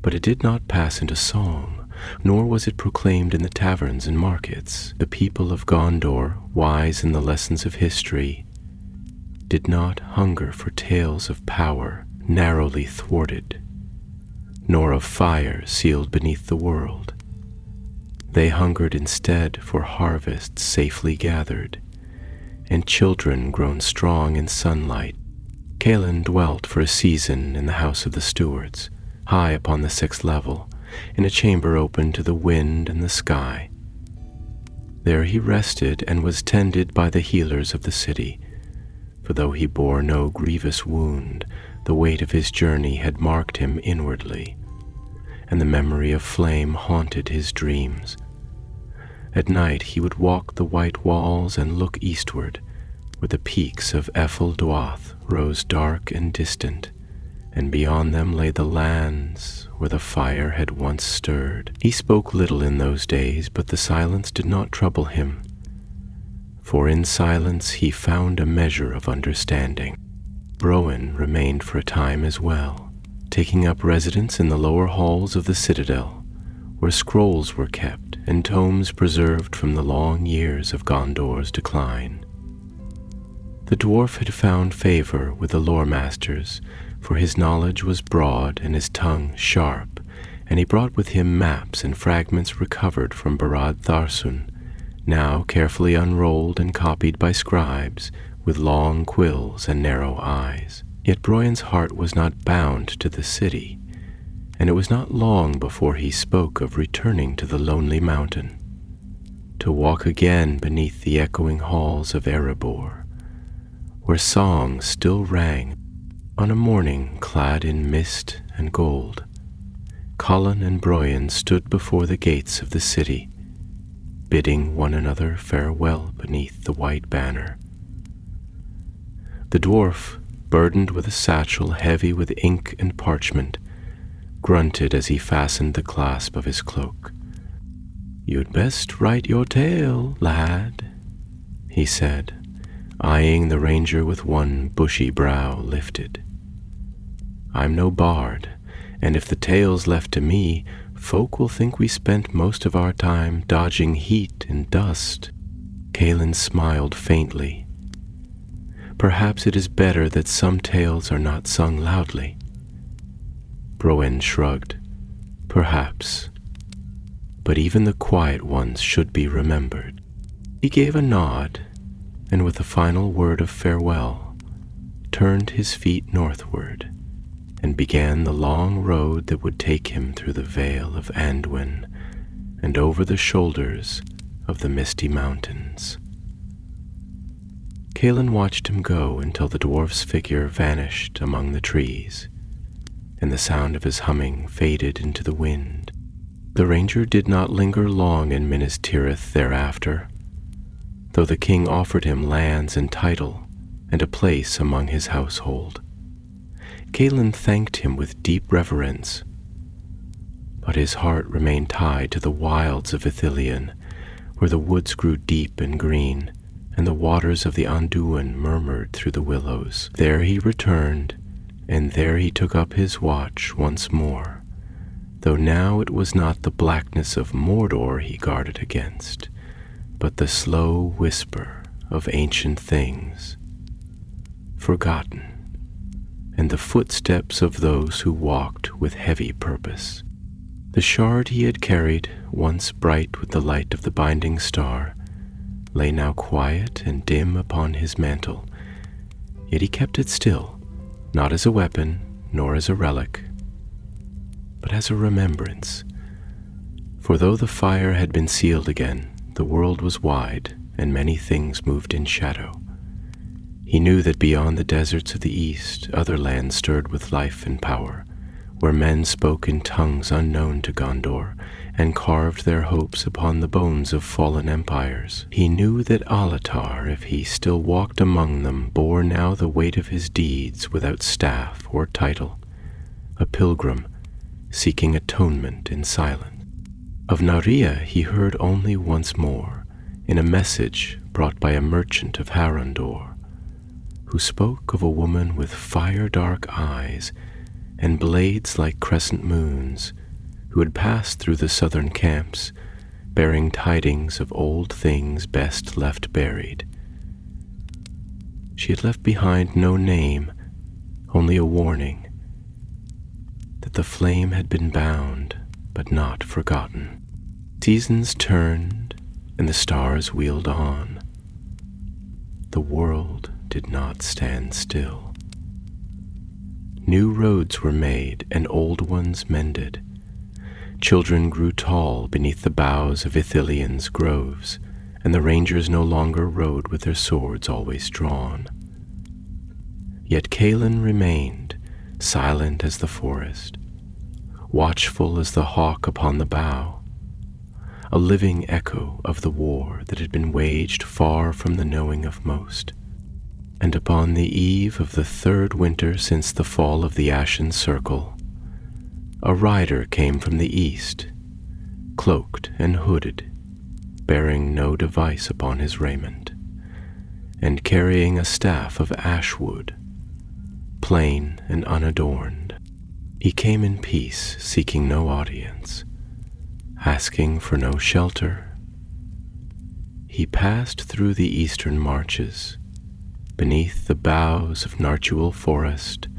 But it did not pass into song, nor was it proclaimed in the taverns and markets. The people of Gondor, wise in the lessons of history, did not hunger for tales of power narrowly thwarted, nor of fire sealed beneath the world. They hungered instead for harvests safely gathered, and children grown strong in sunlight. Calen dwelt for a season in the house of the stewards, high upon the 6th level, in a chamber open to the wind and the sky. There he rested and was tended by the healers of the city, for though he bore no grievous wound, the weight of his journey had marked him inwardly, and the memory of flame haunted his dreams. At night he would walk the white walls and look eastward, where the peaks of Eiffel Dwath rose dark and distant, and beyond them lay the lands where the fire had once stirred. He spoke little in those days, but the silence did not trouble him, for in silence he found a measure of understanding. Browen remained for a time as well, taking up residence in the lower halls of the citadel, where scrolls were kept and tomes preserved from the long years of Gondor's decline. The dwarf had found favor with the lore masters, for his knowledge was broad and his tongue sharp, and he brought with him maps and fragments recovered from Barad Tharsun, now carefully unrolled and copied by scribes with long quills and narrow eyes. Yet Broyen's heart was not bound to the city, and it was not long before he spoke of returning to the lonely mountain, to walk again beneath the echoing halls of Erebor, where songs still rang on a morning clad in mist and gold, Colin and Broyan stood before the gates of the city, bidding one another farewell beneath the white banner. The dwarf, burdened with a satchel heavy with ink and parchment, grunted as he fastened the clasp of his cloak. "You'd best write your tale, lad," he said, eyeing the ranger with one bushy brow lifted. "I'm no bard, and if the tale's left to me, folk will think we spent most of our time dodging heat and dust." Calin smiled faintly. "Perhaps it is better that some tales are not sung loudly." Broen shrugged. "Perhaps. But even the quiet ones should be remembered." He gave a nod, and with a final word of farewell, turned his feet northward and began the long road that would take him through the Vale of Anduin and over the shoulders of the misty mountains. Calin watched him go until the dwarf's figure vanished among the trees, and the sound of his humming faded into the wind. The ranger did not linger long in Minas Tirith thereafter, though the king offered him lands and title and a place among his household. Calin thanked him with deep reverence, but his heart remained tied to the wilds of Ithilien, where the woods grew deep and green, and the waters of the Anduin murmured through the willows. There he returned, and there he took up his watch once more, though now it was not the blackness of Mordor he guarded against, but the slow whisper of ancient things, forgotten, and the footsteps of those who walked with heavy purpose. The shard he had carried, once bright with the light of the binding star, lay now quiet and dim upon his mantle, yet he kept it still, not as a weapon nor as a relic, but as a remembrance. For though the fire had been sealed again, the world was wide, and many things moved in shadow. He knew that beyond the deserts of the east, other lands stirred with life and power, where men spoke in tongues unknown to Gondor, and carved their hopes upon the bones of fallen empires. He knew that Alatar, if he still walked among them, bore now the weight of his deeds without staff or title, a pilgrim seeking atonement in silence. Of Naria he heard only once more, in a message brought by a merchant of Harondor, who spoke of a woman with fire-dark eyes and blades like crescent moons, who had passed through the southern camps, bearing tidings of old things best left buried. She had left behind no name, only a warning that the flame had been bound but not forgotten. Seasons turned and the stars wheeled on. The world did not stand still. New roads were made and old ones mended. Children grew tall beneath the boughs of Ithilien's groves, and the rangers no longer rode with their swords always drawn. Yet Calin remained, silent as the forest, watchful as the hawk upon the bough, a living echo of the war that had been waged far from the knowing of most. And upon the eve of the third winter since the fall of the Ashen Circle, a rider came from the east, cloaked and hooded, bearing no device upon his raiment, and carrying a staff of ashwood, plain and unadorned. He came in peace, seeking no audience, asking for no shelter. He passed through the eastern marches, beneath the boughs of Narchual forest,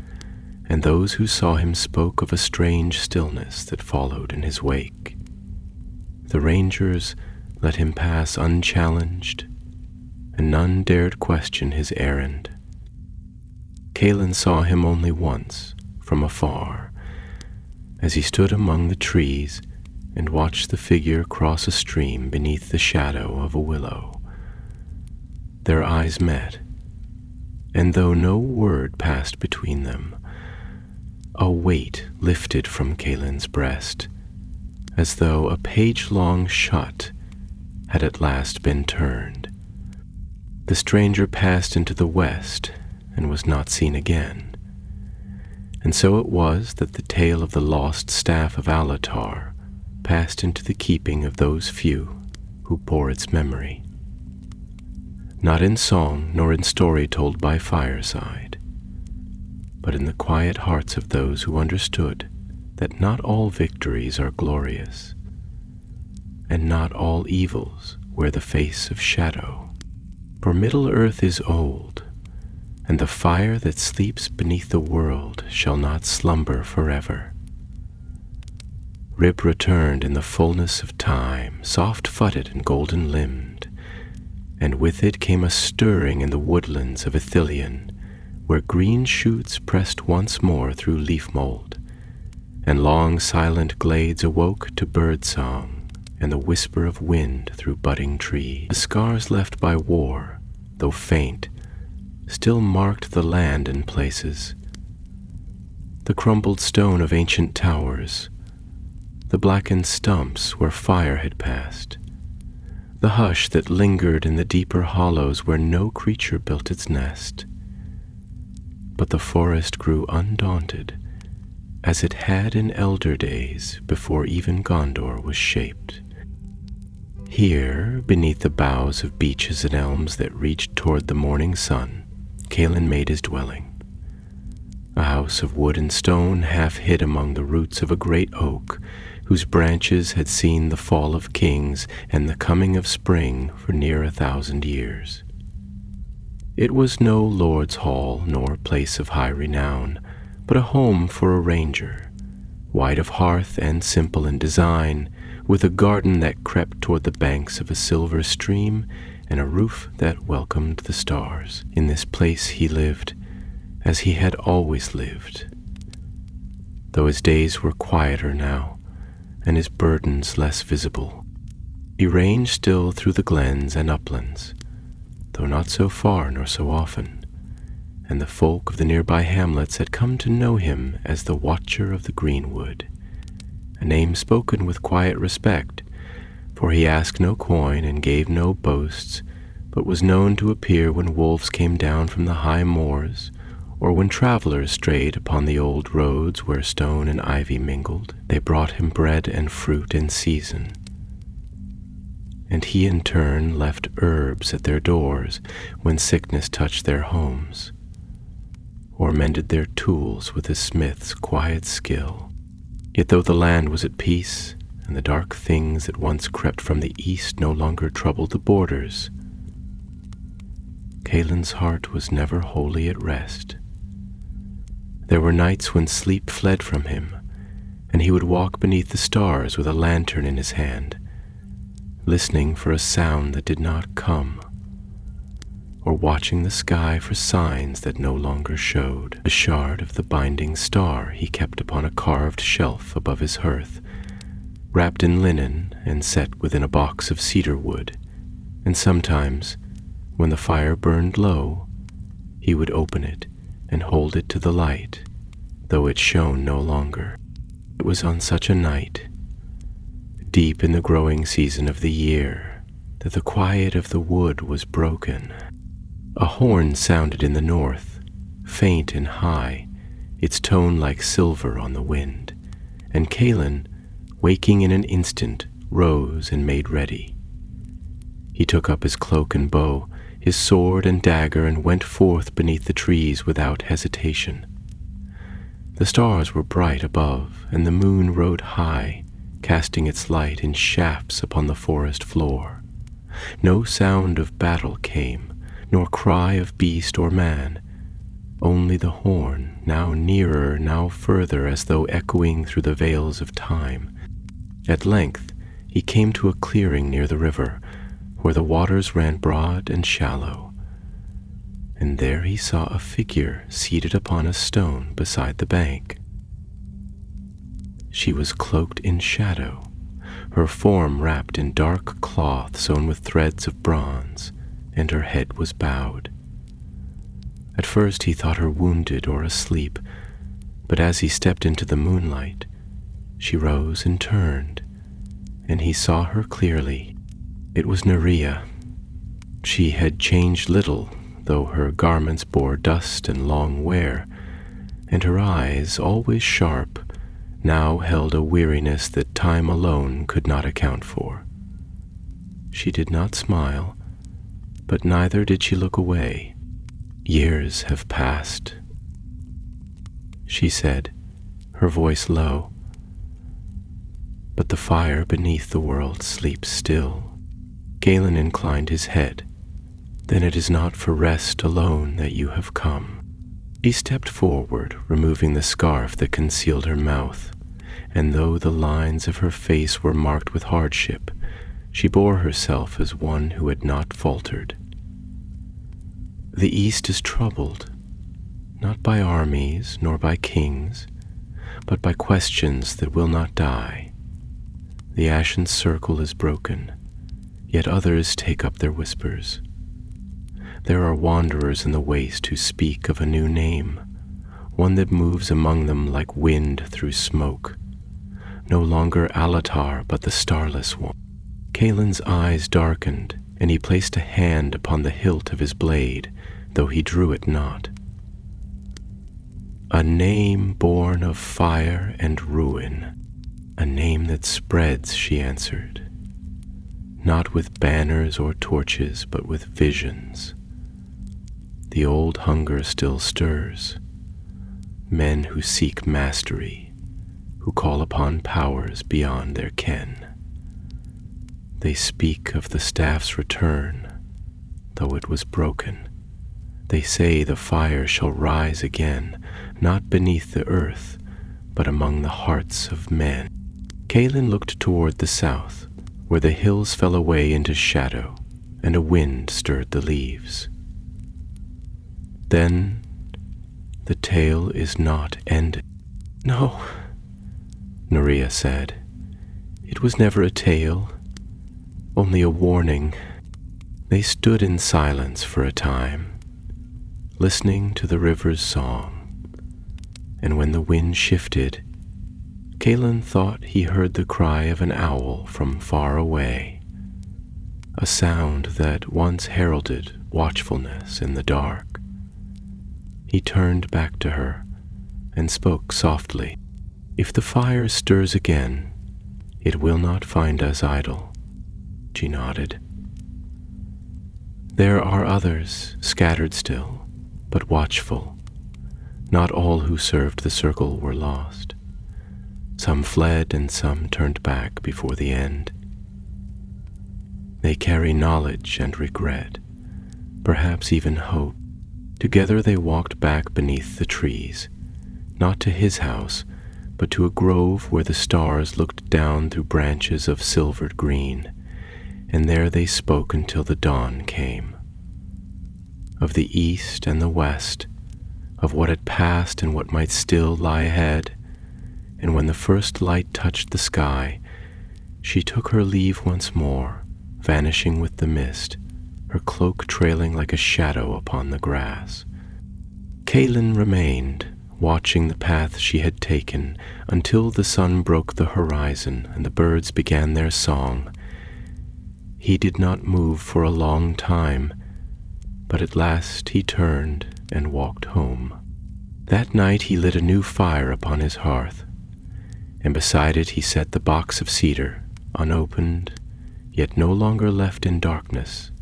and those who saw him spoke of a strange stillness that followed in his wake. The rangers let him pass unchallenged, and none dared question his errand. Calin saw him only once, from afar, as he stood among the trees and watched the figure cross a stream beneath the shadow of a willow. Their eyes met, and though no word passed between them, A weight lifted from Caelin's breast, as though a page-long shut had at last been turned. The stranger passed into the west and was not seen again. And so it was that the tale of the lost staff of Alatar passed into the keeping of those few who bore its memory. Not in song nor in story told by fireside, but in the quiet hearts of those who understood that not all victories are glorious, and not all evils wear the face of shadow. For Middle-earth is old, and the fire that sleeps beneath the world shall not slumber forever. Rib returned in the fullness of time, soft-footed and golden-limbed, and with it came a stirring in the woodlands of Ithilien, where green shoots pressed once more through leaf-mold, and long silent glades awoke to bird-song and the whisper of wind through budding trees. The scars left by war, though faint, still marked the land in places. The crumbled stone of ancient towers, the blackened stumps where fire had passed, the hush that lingered in the deeper hollows where no creature built its nest. But the forest grew undaunted, as it had in elder days before even Gondor was shaped. Here, beneath the boughs of beeches and elms that reached toward the morning sun, Caelin made his dwelling. A house of wood and stone half hid among the roots of a great oak, whose branches had seen the fall of kings and the coming of spring for near 1,000 years. It was no lord's hall nor place of high renown, but a home for a ranger, wide of hearth and simple in design, with a garden that crept toward the banks of a silver stream and a roof that welcomed the stars. In this place he lived, as he had always lived, though his days were quieter now, and his burdens less visible. He ranged still through the glens and uplands, though not so far nor so often, and the folk of the nearby hamlets had come to know him as the Watcher of the Greenwood, a name spoken with quiet respect, for he asked no coin and gave no boasts, but was known to appear when wolves came down from the high moors, or when travelers strayed upon the old roads where stone and ivy mingled. They brought him bread and fruit in season, and he in turn left herbs at their doors when sickness touched their homes, or mended their tools with a smith's quiet skill. Yet though the land was at peace, and the dark things that once crept from the east no longer troubled the borders, Caelin's heart was never wholly at rest. There were nights when sleep fled from him, and he would walk beneath the stars with a lantern in his hand, listening for a sound that did not come, or watching the sky for signs that no longer showed. A shard of the binding star he kept upon a carved shelf above his hearth, wrapped in linen and set within a box of cedar wood, and sometimes, when the fire burned low, he would open it and hold it to the light, though it shone no longer. It was on such a night, deep in the growing season of the year, that the quiet of the wood was broken. A horn sounded in the north, faint and high, its tone like silver on the wind, and Caelin, waking in an instant, rose and made ready. He took up his cloak and bow, his sword and dagger, and went forth beneath the trees without hesitation. The stars were bright above, and the moon rode high, casting its light in shafts upon the forest floor. No sound of battle came, nor cry of beast or man, only the horn, now nearer, now further, as though echoing through the veils of time. At length he came to a clearing near the river, where the waters ran broad and shallow, and there he saw a figure seated upon a stone beside the bank. She was cloaked in shadow, her form wrapped in dark cloth sewn with threads of bronze, and her head was bowed. At first he thought her wounded or asleep, But as he stepped into the moonlight, she rose and turned, and he saw her clearly. It was Nerea. She had changed little, though her garments bore dust and long wear, and her eyes, always sharp, now held a weariness that time alone could not account for. She did not smile, but neither did she look away. "Years have passed," she said, her voice low, "but the fire beneath the world sleeps still." Galen inclined his head. "Then it is not for rest alone that you have come." He stepped forward, removing the scarf that concealed her mouth, and though the lines of her face were marked with hardship, she bore herself as one who had not faltered. "The East is troubled, not by armies nor by kings, but by questions that will not die. The ashen circle is broken, yet others take up their whispers. There are wanderers in the waste who speak of a new name, one that moves among them like wind through smoke. No longer Alatar, but the Starless One." Kalen's eyes darkened, and he placed a hand upon the hilt of his blade, though he drew it not. "A name born of fire and ruin, a name that spreads," she answered, "not with banners or torches, but with visions. The old hunger still stirs. Men who seek mastery, who call upon powers beyond their ken. They speak of the staff's return, though it was broken. They say the fire shall rise again, not beneath the earth, but among the hearts of men." Kalen looked toward the south, where the hills fell away into shadow, and a wind stirred the leaves. "Then the tale is not ended." "No," Nerea said. "It was never a tale, only a warning." They stood in silence for a time, listening to the river's song, and when the wind shifted, Kalen thought he heard the cry of an owl from far away, a sound that once heralded watchfulness in the dark. He turned back to her and spoke softly. "If the fire stirs again, it will not find us idle." She nodded. "There are others, scattered still, but watchful. Not all who served the circle were lost. Some fled and some turned back before the end. They carry knowledge and regret, perhaps even hope. Together they walked back beneath the trees, not to his house, but to a grove where the stars looked down through branches of silvered green, and there they spoke until the dawn came. Of the east and the west, of what had passed and what might still lie ahead, and when the first light touched the sky, she took her leave once more, vanishing with the mist, her cloak trailing like a shadow upon the grass. Kalen remained, watching the path she had taken until the sun broke the horizon and the birds began their song. He did not move for a long time, but at last he turned and walked home. That night he lit a new fire upon his hearth, and beside it he set the box of cedar, unopened, yet no longer left in darkness.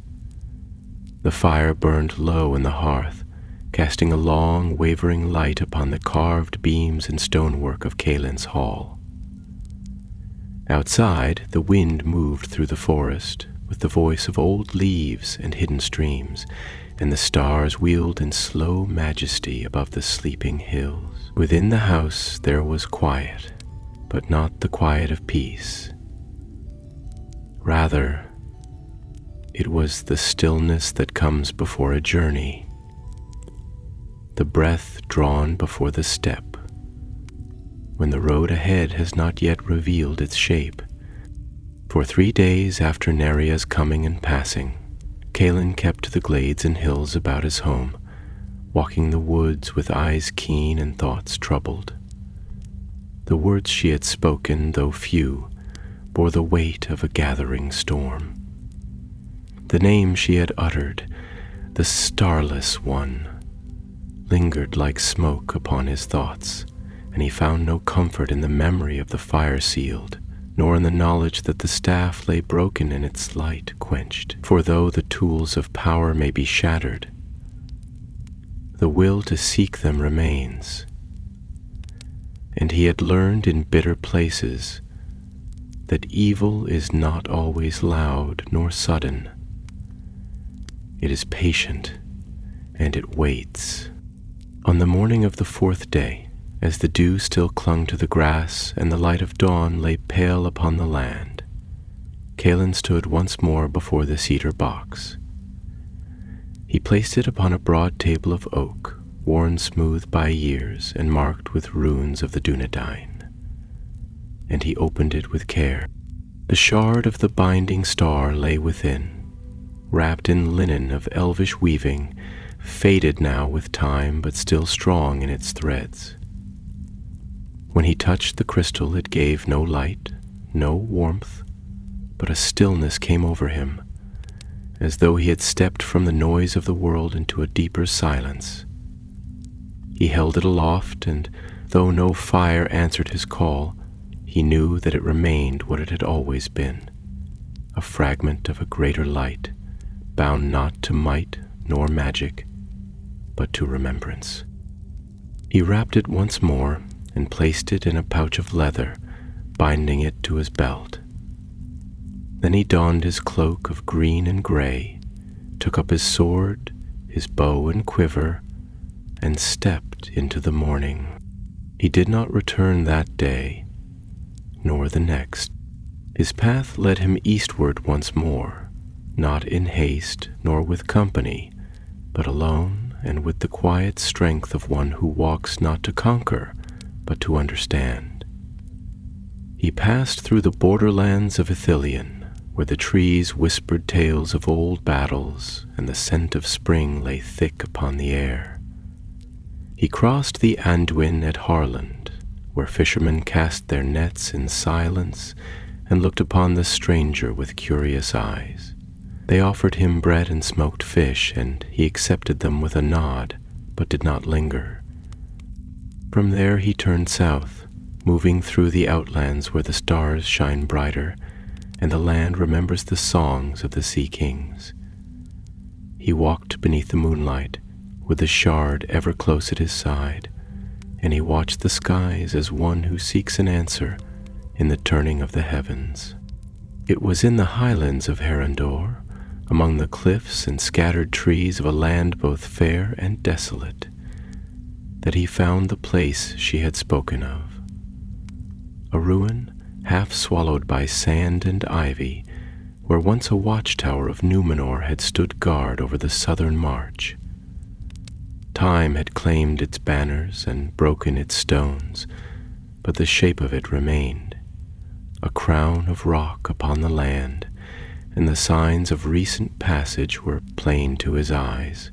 The fire burned low in the hearth, casting a long, wavering light upon the carved beams and stonework of Kalen's hall. Outside, the wind moved through the forest with the voice of old leaves and hidden streams, and the stars wheeled in slow majesty above the sleeping hills. Within the house there was quiet, but not the quiet of peace. Rather, it was the stillness that comes before a journey, the breath drawn before the step, when the road ahead has not yet revealed its shape. For 3 days after Nerea's coming and passing, Kalen kept the glades and hills about his home, walking the woods with eyes keen and thoughts troubled. The words she had spoken, though few, bore the weight of a gathering storm. The name she had uttered, the Starless One, lingered like smoke upon his thoughts, and he found no comfort in the memory of the fire sealed, nor in the knowledge that the staff lay broken and its light quenched. For though the tools of power may be shattered, the will to seek them remains. And he had learned in bitter places that evil is not always loud nor sudden. It is patient, and it waits. On the morning of the 4th day, as the dew still clung to the grass and the light of dawn lay pale upon the land, Callan stood once more before the cedar box. He placed it upon a broad table of oak, worn smooth by years and marked with runes of the Dunedain, and he opened it with care. The shard of the binding star lay within, wrapped in linen of elvish weaving, faded now with time but still strong in its threads. When he touched the crystal, it gave no light, no warmth, but a stillness came over him, as though he had stepped from the noise of the world into a deeper silence. He held it aloft, and though no fire answered his call, he knew that it remained what it had always been, a fragment of a greater light, bound not to might nor magic, but to remembrance. He wrapped it once more and placed it in a pouch of leather, binding it to his belt. Then he donned his cloak of green and gray, took up his sword, his bow and quiver, and stepped into the morning. He did not return that day, nor the next. His path led him eastward once more, not in haste nor with company, but alone and with the quiet strength of one who walks not to conquer, but to understand. He passed through the borderlands of Ithilien, where the trees whispered tales of old battles and the scent of spring lay thick upon the air. He crossed the Anduin at Harland, where fishermen cast their nets in silence and looked upon the stranger with curious eyes. They offered him bread and smoked fish, and he accepted them with a nod, but did not linger. From there he turned south, moving through the outlands where the stars shine brighter, and the land remembers the songs of the sea kings. He walked beneath the moonlight, with the shard ever close at his side, and he watched the skies as one who seeks an answer in the turning of the heavens. It was in the highlands of Herondor, among the cliffs and scattered trees of a land both fair and desolate, that he found the place she had spoken of. A ruin, half swallowed by sand and ivy, where once a watchtower of Numenor had stood guard over the southern march. Time had claimed its banners and broken its stones, but the shape of it remained, a crown of rock upon the land, and the signs of recent passage were plain to his eyes.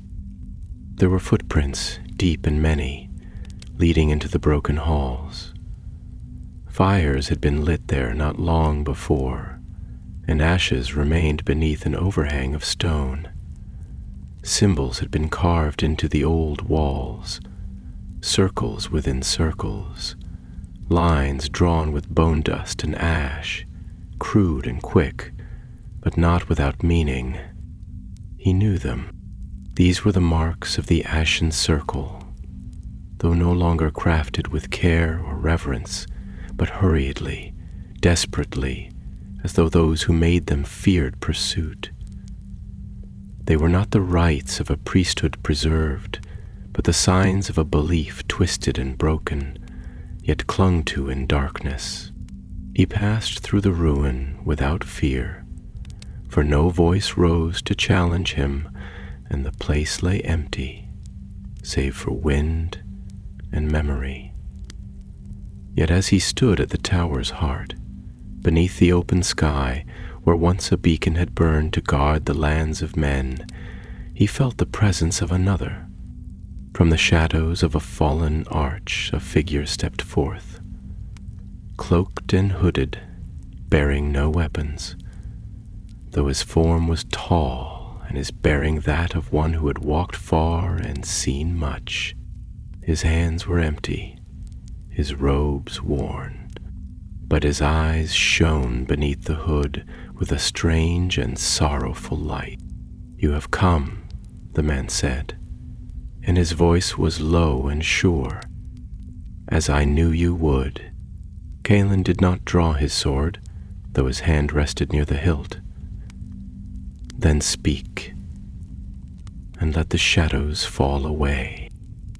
There were footprints, deep and many, leading into the broken halls. Fires had been lit there not long before, and ashes remained beneath an overhang of stone. Symbols had been carved into the old walls, circles within circles, lines drawn with bone dust and ash, crude and quick, but not without meaning. He knew them. These were the marks of the Ashen Circle, though no longer crafted with care or reverence, but hurriedly, desperately, as though those who made them feared pursuit. They were not the rites of a priesthood preserved, but the signs of a belief twisted and broken, yet clung to in darkness. He passed through the ruin without fear, for no voice rose to challenge him, and the place lay empty, save for wind and memory. Yet as he stood at the tower's heart, beneath the open sky, where once a beacon had burned to guard the lands of men, he felt the presence of another. From the shadows of a fallen arch, a figure stepped forth, cloaked and hooded, bearing no weapons, though his form was tall and his bearing that of one who had walked far and seen much. His hands were empty, his robes worn, but his eyes shone beneath the hood with a strange and sorrowful light. "You have come," the man said, and his voice was low and sure, "as I knew you would." Calin did not draw his sword, though his hand rested near the hilt. "Then speak, and let the shadows fall away."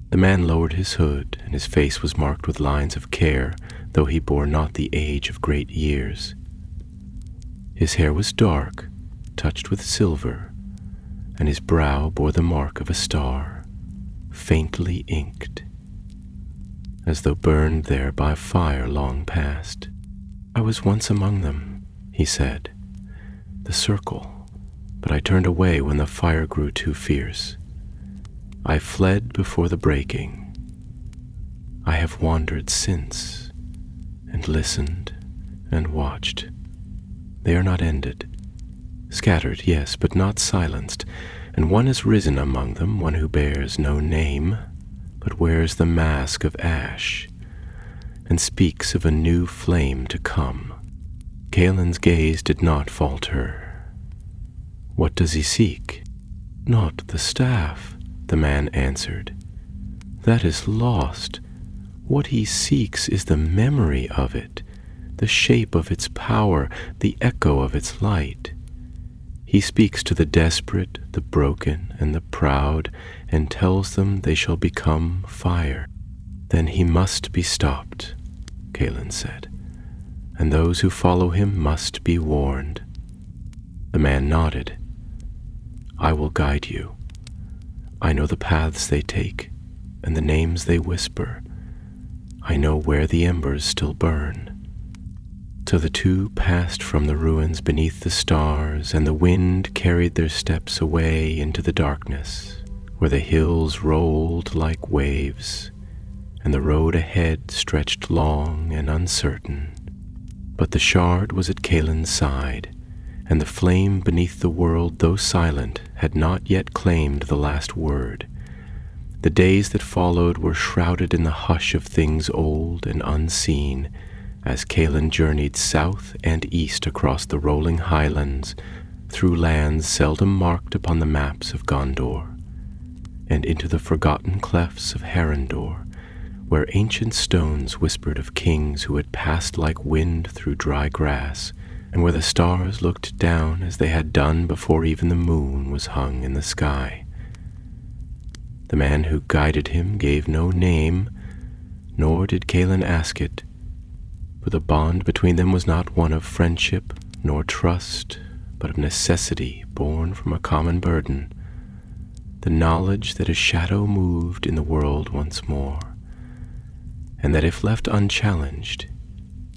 The man lowered his hood, and his face was marked with lines of care, though he bore not the age of great years. His hair was dark, touched with silver, and his brow bore the mark of a star, faintly inked, as though burned there by fire long past. "I was once among them," he said, "the circle, but I turned away when the fire grew too fierce. I fled before the breaking. I have wandered since, and listened and watched. They are not ended. Scattered, yes, but not silenced, and one has risen among them, one who bears no name, but wears the mask of ash, and speaks of a new flame to come." Caelin's gaze did not falter. "What does he seek?" "Not the staff," the man answered. "That is lost. What he seeks is the memory of it, the shape of its power, the echo of its light. He speaks to the desperate, the broken, and the proud, and tells them they shall become fire." "Then he must be stopped," Calin said, "and those who follow him must be warned." The man nodded. "I will guide you. I know the paths they take, and the names they whisper. I know where the embers still burn." So the two passed from the ruins beneath the stars, and the wind carried their steps away into the darkness, where the hills rolled like waves, and the road ahead stretched long and uncertain. But the shard was at Caelin's side, and the flame beneath the world, though silent, had not yet claimed the last word. The days that followed were shrouded in the hush of things old and unseen, as Calin journeyed south and east across the rolling highlands, through lands seldom marked upon the maps of Gondor, and into the forgotten clefts of Harrendor, where ancient stones whispered of kings who had passed like wind through dry grass, and where the stars looked down as they had done before even the moon was hung in the sky. The man who guided him gave no name, nor did Calin ask it, for the bond between them was not one of friendship nor trust, but of necessity born from a common burden, the knowledge that a shadow moved in the world once more, and that if left unchallenged,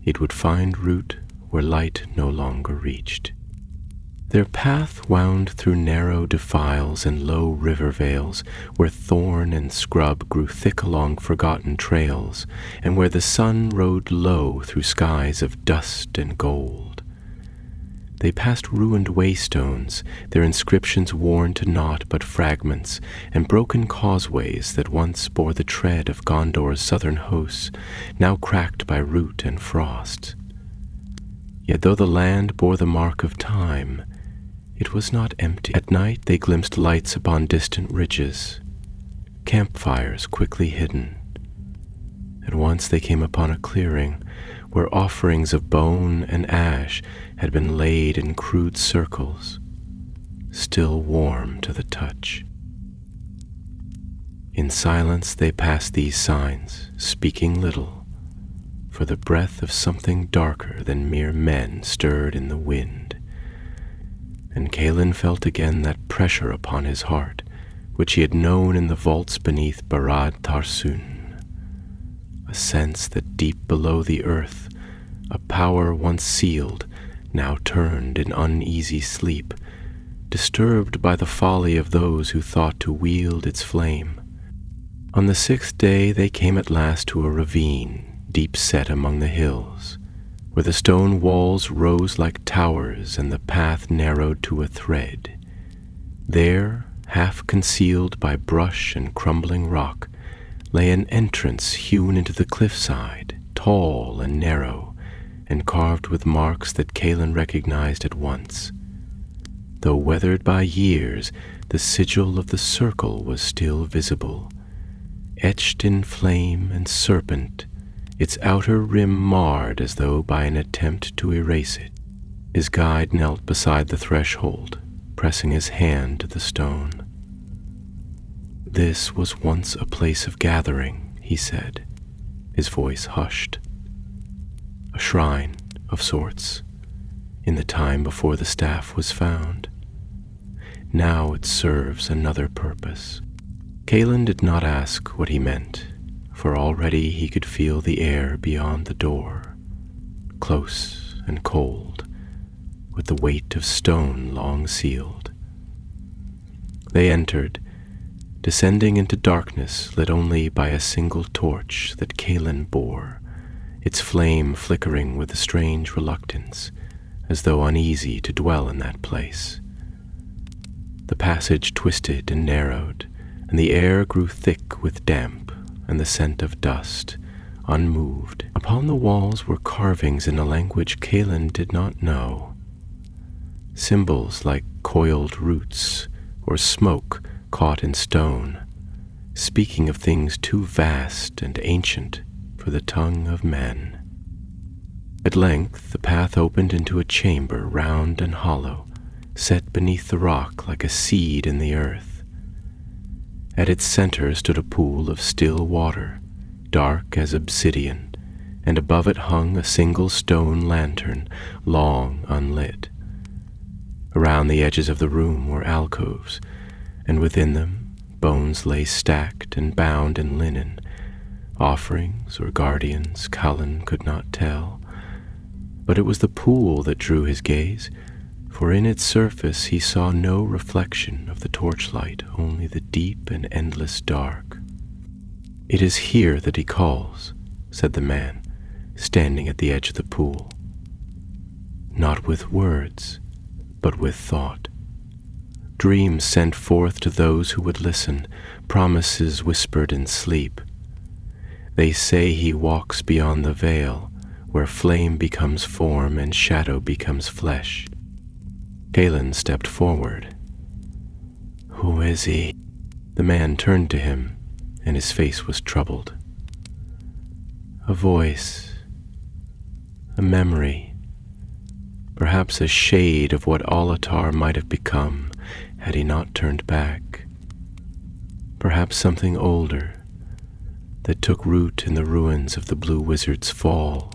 it would find root where light no longer reached. Their path wound through narrow defiles and low river vales, where thorn and scrub grew thick along forgotten trails, and where the sun rode low through skies of dust and gold. They passed ruined waystones, their inscriptions worn to naught but fragments, and broken causeways that once bore the tread of Gondor's southern hosts, now cracked by root and frost. Yet though the land bore the mark of time, it was not empty. At night they glimpsed lights upon distant ridges, campfires quickly hidden. At once they came upon a clearing where offerings of bone and ash had been laid in crude circles, still warm to the touch. In silence they passed these signs, speaking little, for the breath of something darker than mere men stirred in the wind. And Calin felt again that pressure upon his heart, which he had known in the vaults beneath Barad Tarsun, a sense that deep below the earth, a power once sealed, now turned in uneasy sleep, disturbed by the folly of those who thought to wield its flame. On the 6th day they came at last to a ravine, deep set among the hills, where the stone walls rose like towers and the path narrowed to a thread. There, half concealed by brush and crumbling rock, lay an entrance hewn into the cliffside, tall and narrow, and carved with marks that Calin recognized at once. Though weathered by years, the sigil of the circle was still visible. Etched in flame and serpent, its outer rim marred as though by an attempt to erase it. His guide knelt beside the threshold, pressing his hand to the stone. "This was once a place of gathering," he said, his voice hushed. "A shrine of sorts, in the time before the staff was found. Now it serves another purpose." Calin did not ask what he meant, for already he could feel the air beyond the door, close and cold, with the weight of stone long sealed. They entered, descending into darkness lit only by a single torch that Calin bore, its flame flickering with a strange reluctance, as though uneasy to dwell in that place. The passage twisted and narrowed, and the air grew thick with damp and the scent of dust, unmoved. Upon the walls were carvings in a language Calin did not know. Symbols like coiled roots or smoke caught in stone, speaking of things too vast and ancient for the tongue of men. At length the path opened into a chamber round and hollow, set beneath the rock like a seed in the earth. At its center stood a pool of still water, dark as obsidian, and above it hung a single stone lantern, long unlit. Around the edges of the room were alcoves, and within them bones lay stacked and bound in linen, offerings or guardians Calin could not tell. But it was the pool that drew his gaze, for in its surface he saw no reflection of the torchlight, only the deep and endless dark. "It is here that he calls," said the man, standing at the edge of the pool. "Not with words, but with thought. Dreams sent forth to those who would listen, promises whispered in sleep. They say he walks beyond the veil, where flame becomes form and shadow becomes flesh." Calin stepped forward. "Who is he?" The man turned to him, and his face was troubled. "A voice, a memory, perhaps a shade of what Alatar might have become had he not turned back. Perhaps something older that took root in the ruins of the Blue Wizard's fall."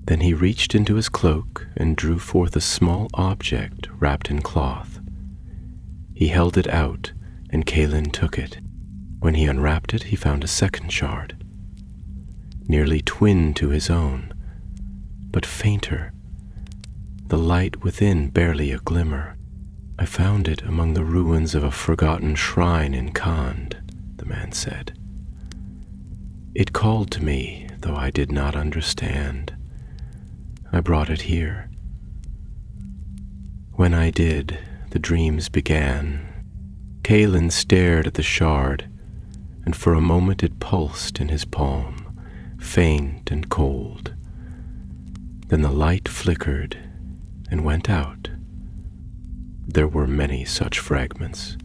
Then he reached into his cloak and drew forth a small object wrapped in cloth. He held it out, and Calin took it. When he unwrapped it, he found a second shard, nearly twin to his own, but fainter, the light within barely a glimmer. "I found it among the ruins of a forgotten shrine in Khand," the man said. "It called to me, though I did not understand. I brought it here. When I did, the dreams began." Calin stared at the shard, and for a moment it pulsed in his palm, faint and cold. Then the light flickered and went out. "There were many such fragments,"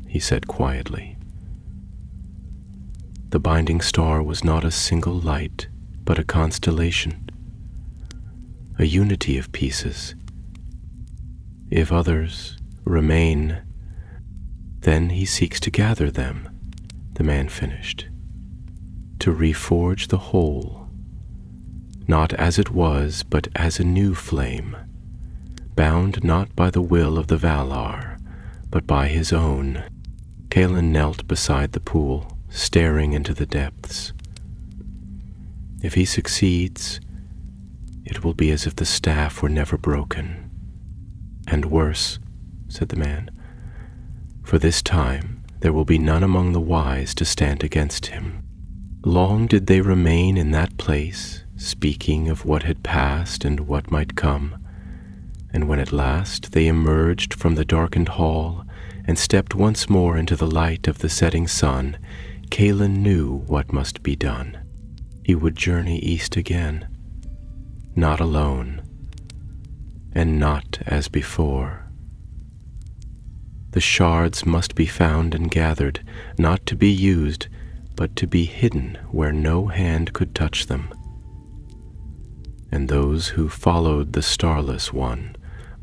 he said quietly. The binding star was not a single light, but a constellation, a unity of pieces. If others remain, then he seeks to gather them, the man finished, to reforge the whole, not as it was, but as a new flame, bound not by the will of the Valar, but by his own. Calin knelt beside the pool, staring into the depths. If he succeeds, it will be as if the staff were never broken. "And worse," said the man, "for this time there will be none among the wise to stand against him." Long did they remain in that place, speaking of what had passed and what might come, and when at last they emerged from the darkened hall and stepped once more into the light of the setting sun, Calin knew what must be done. He would journey east again, not alone, and not as before. The shards must be found and gathered, not to be used, but to be hidden where no hand could touch them. And those who followed the Starless One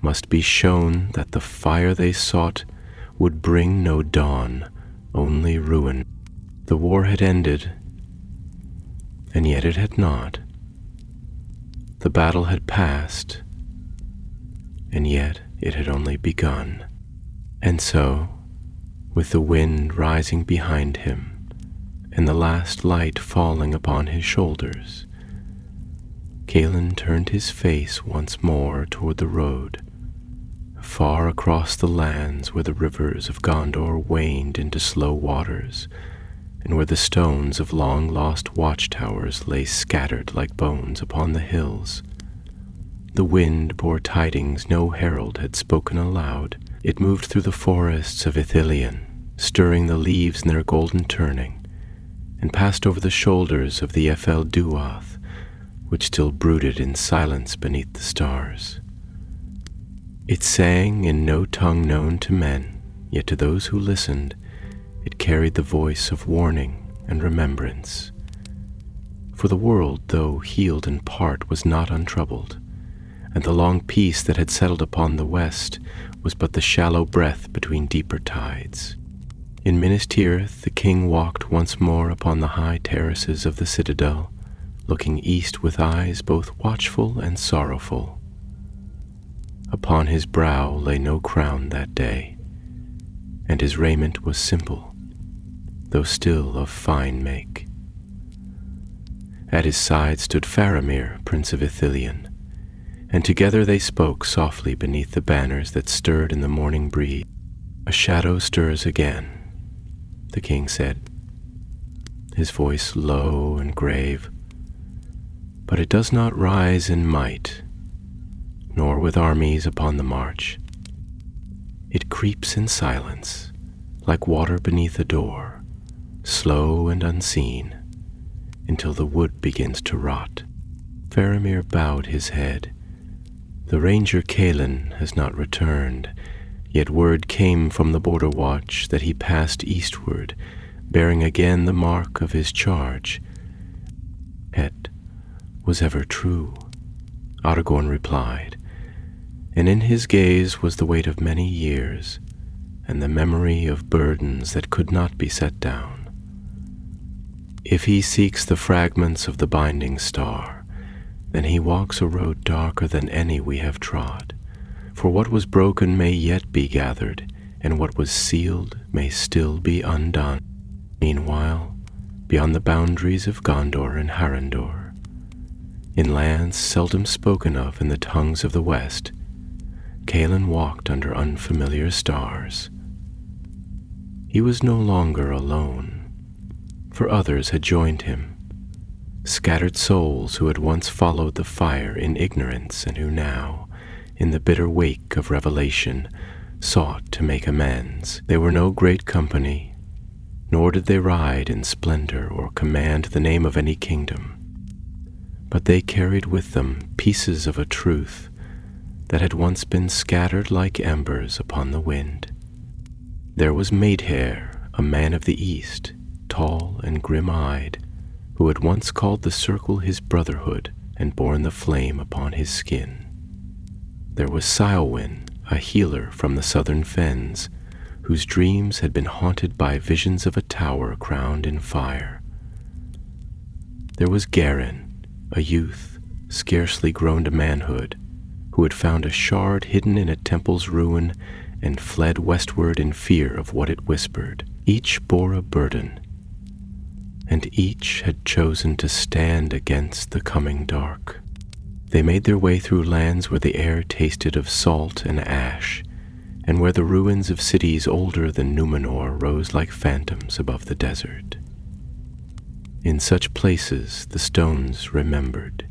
must be shown that the fire they sought would bring no dawn, only ruin. The war had ended, and yet it had not. The battle had passed, and yet it had only begun. And so, with the wind rising behind him, and the last light falling upon his shoulders, Calin turned his face once more toward the road, far across the lands where the rivers of Gondor waned into slow waters, and where the stones of long-lost watchtowers lay scattered like bones upon the hills. The wind bore tidings no herald had spoken aloud. It moved through the forests of Ithilien, stirring the leaves in their golden turning, and passed over the shoulders of the Ephel Duath, which still brooded in silence beneath the stars. It sang in no tongue known to men, yet to those who listened, it carried the voice of warning and remembrance. For the world, though healed in part, was not untroubled, and the long peace that had settled upon the west was but the shallow breath between deeper tides. In Minas Tirith the king walked once more upon the high terraces of the citadel, looking east with eyes both watchful and sorrowful. Upon his brow lay no crown that day, and his raiment was simple, though still of fine make. At his side stood Faramir, Prince of Ithilien, and together they spoke softly beneath the banners that stirred in the morning breeze. "A shadow stirs again," the king said, his voice low and grave, "but it does not rise in might, nor with armies upon the march. It creeps in silence, like water beneath a door, slow and unseen, until the wood begins to rot." Faramir bowed his head. "The ranger Calin has not returned, yet word came from the border watch that he passed eastward, bearing again the mark of his charge." "Het was ever true," Aragorn replied, and in his gaze was the weight of many years, and the memory of burdens that could not be set down. "If he seeks the fragments of the binding star, then he walks a road darker than any we have trod. For what was broken may yet be gathered, and what was sealed may still be undone. Meanwhile, beyond the boundaries of Gondor and Harandor, in lands seldom spoken of in the tongues of the West, Calin walked under unfamiliar stars. He was no longer alone, for others had joined him, scattered souls who had once followed the fire in ignorance and who now, in the bitter wake of revelation, sought to make amends. They were no great company, nor did they ride in splendor or command the name of any kingdom, but they carried with them pieces of a truth that had once been scattered like embers upon the wind. There was Maedhaer, a man of the East, tall and grim-eyed, who had once called the circle his brotherhood and borne the flame upon his skin. There was Silwyn, a healer from the southern fens, whose dreams had been haunted by visions of a tower crowned in fire. There was Garin, a youth, scarcely grown to manhood, who had found a shard hidden in a temple's ruin and fled westward in fear of what it whispered. Each bore a burden, and each had chosen to stand against the coming dark. They made their way through lands where the air tasted of salt and ash, and where the ruins of cities older than Numenor rose like phantoms above the desert. In such places the stones remembered.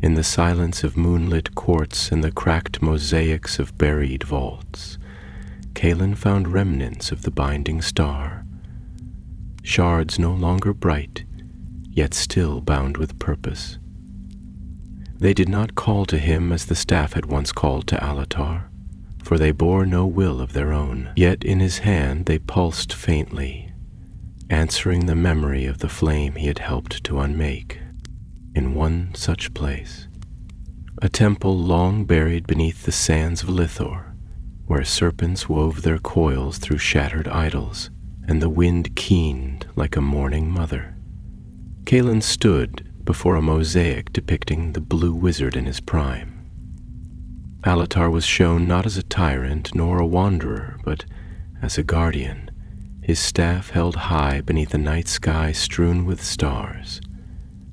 In the silence of moonlit courts and the cracked mosaics of buried vaults, Kaelin found remnants of the binding star, shards no longer bright, yet still bound with purpose. They did not call to him as the staff had once called to Alatar, for they bore no will of their own, yet in his hand they pulsed faintly, answering the memory of the flame he had helped to unmake. In one such place, a temple long buried beneath the sands of Lithor, where serpents wove their coils through shattered idols, and the wind keened like a mourning mother. Kaelin stood before a mosaic depicting the blue wizard in his prime. Alatar was shown not as a tyrant nor a wanderer, but as a guardian, his staff held high beneath a night sky strewn with stars,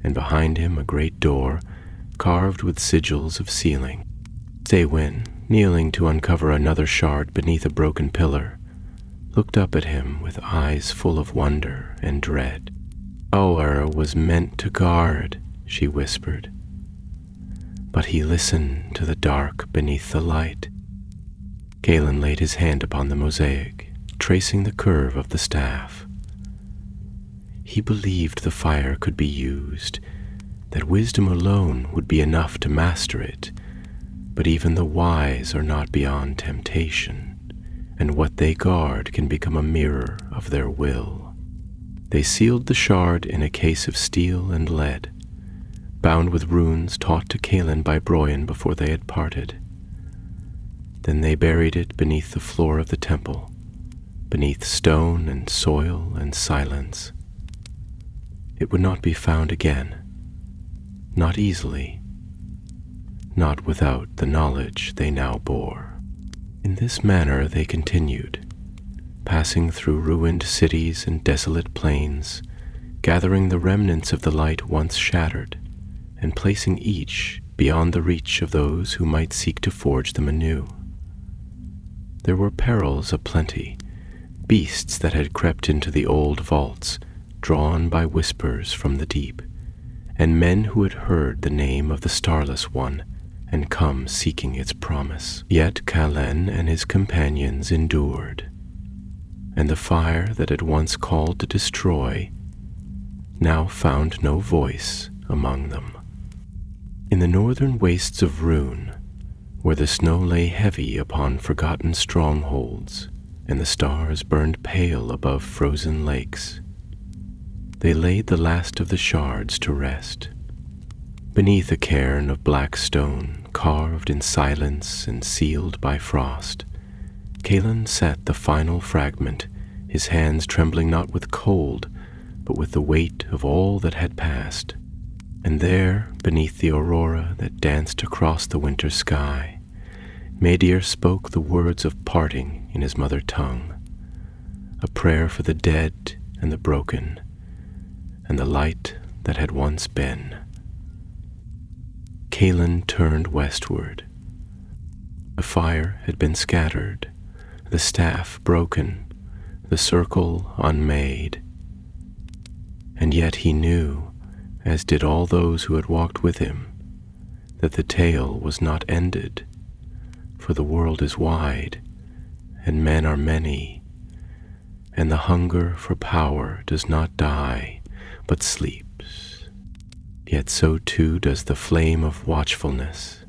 and behind him a great door carved with sigils of sealing. Staewin, kneeling to uncover another shard beneath a broken pillar, looked up at him with eyes full of wonder and dread. "Oer was meant to guard," she whispered, "but he listened to the dark beneath the light." Kaelin laid his hand upon the mosaic, tracing the curve of the staff. He believed the fire could be used, that wisdom alone would be enough to master it, but even the wise are not beyond temptation, and what they guard can become a mirror of their will. They sealed the shard in a case of steel and lead, bound with runes taught to Kaelin by Broyan before they had parted. Then they buried it beneath the floor of the temple, beneath stone and soil and silence. It would not be found again, not easily, not without the knowledge they now bore. In this manner they continued, passing through ruined cities and desolate plains, gathering the remnants of the light once shattered, and placing each beyond the reach of those who might seek to forge them anew. There were perils aplenty, beasts that had crept into the old vaults, drawn by whispers from the deep, and men who had heard the name of the Starless One and come seeking its promise. Yet Kalen and his companions endured, and the fire that had once called to destroy now found no voice among them. In the northern wastes of Rune, where the snow lay heavy upon forgotten strongholds and the stars burned pale above frozen lakes, they laid the last of the shards to rest. Beneath a cairn of black stone, carved in silence and sealed by frost, Kaelin set the final fragment, his hands trembling not with cold, but with the weight of all that had passed. And there, beneath the aurora that danced across the winter sky, Madir spoke the words of parting in his mother tongue, a prayer for the dead and the broken, and the light that had once been. Kaelin turned westward. The fire had been scattered, the staff broken, the circle unmade. And yet he knew, as did all those who had walked with him, that the tale was not ended, for the world is wide, and men are many, and the hunger for power does not die, but sleeps. Yet so too does the flame of watchfulness,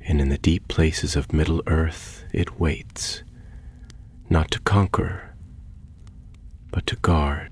and in the deep places of Middle Earth it waits, not to conquer, but to guard.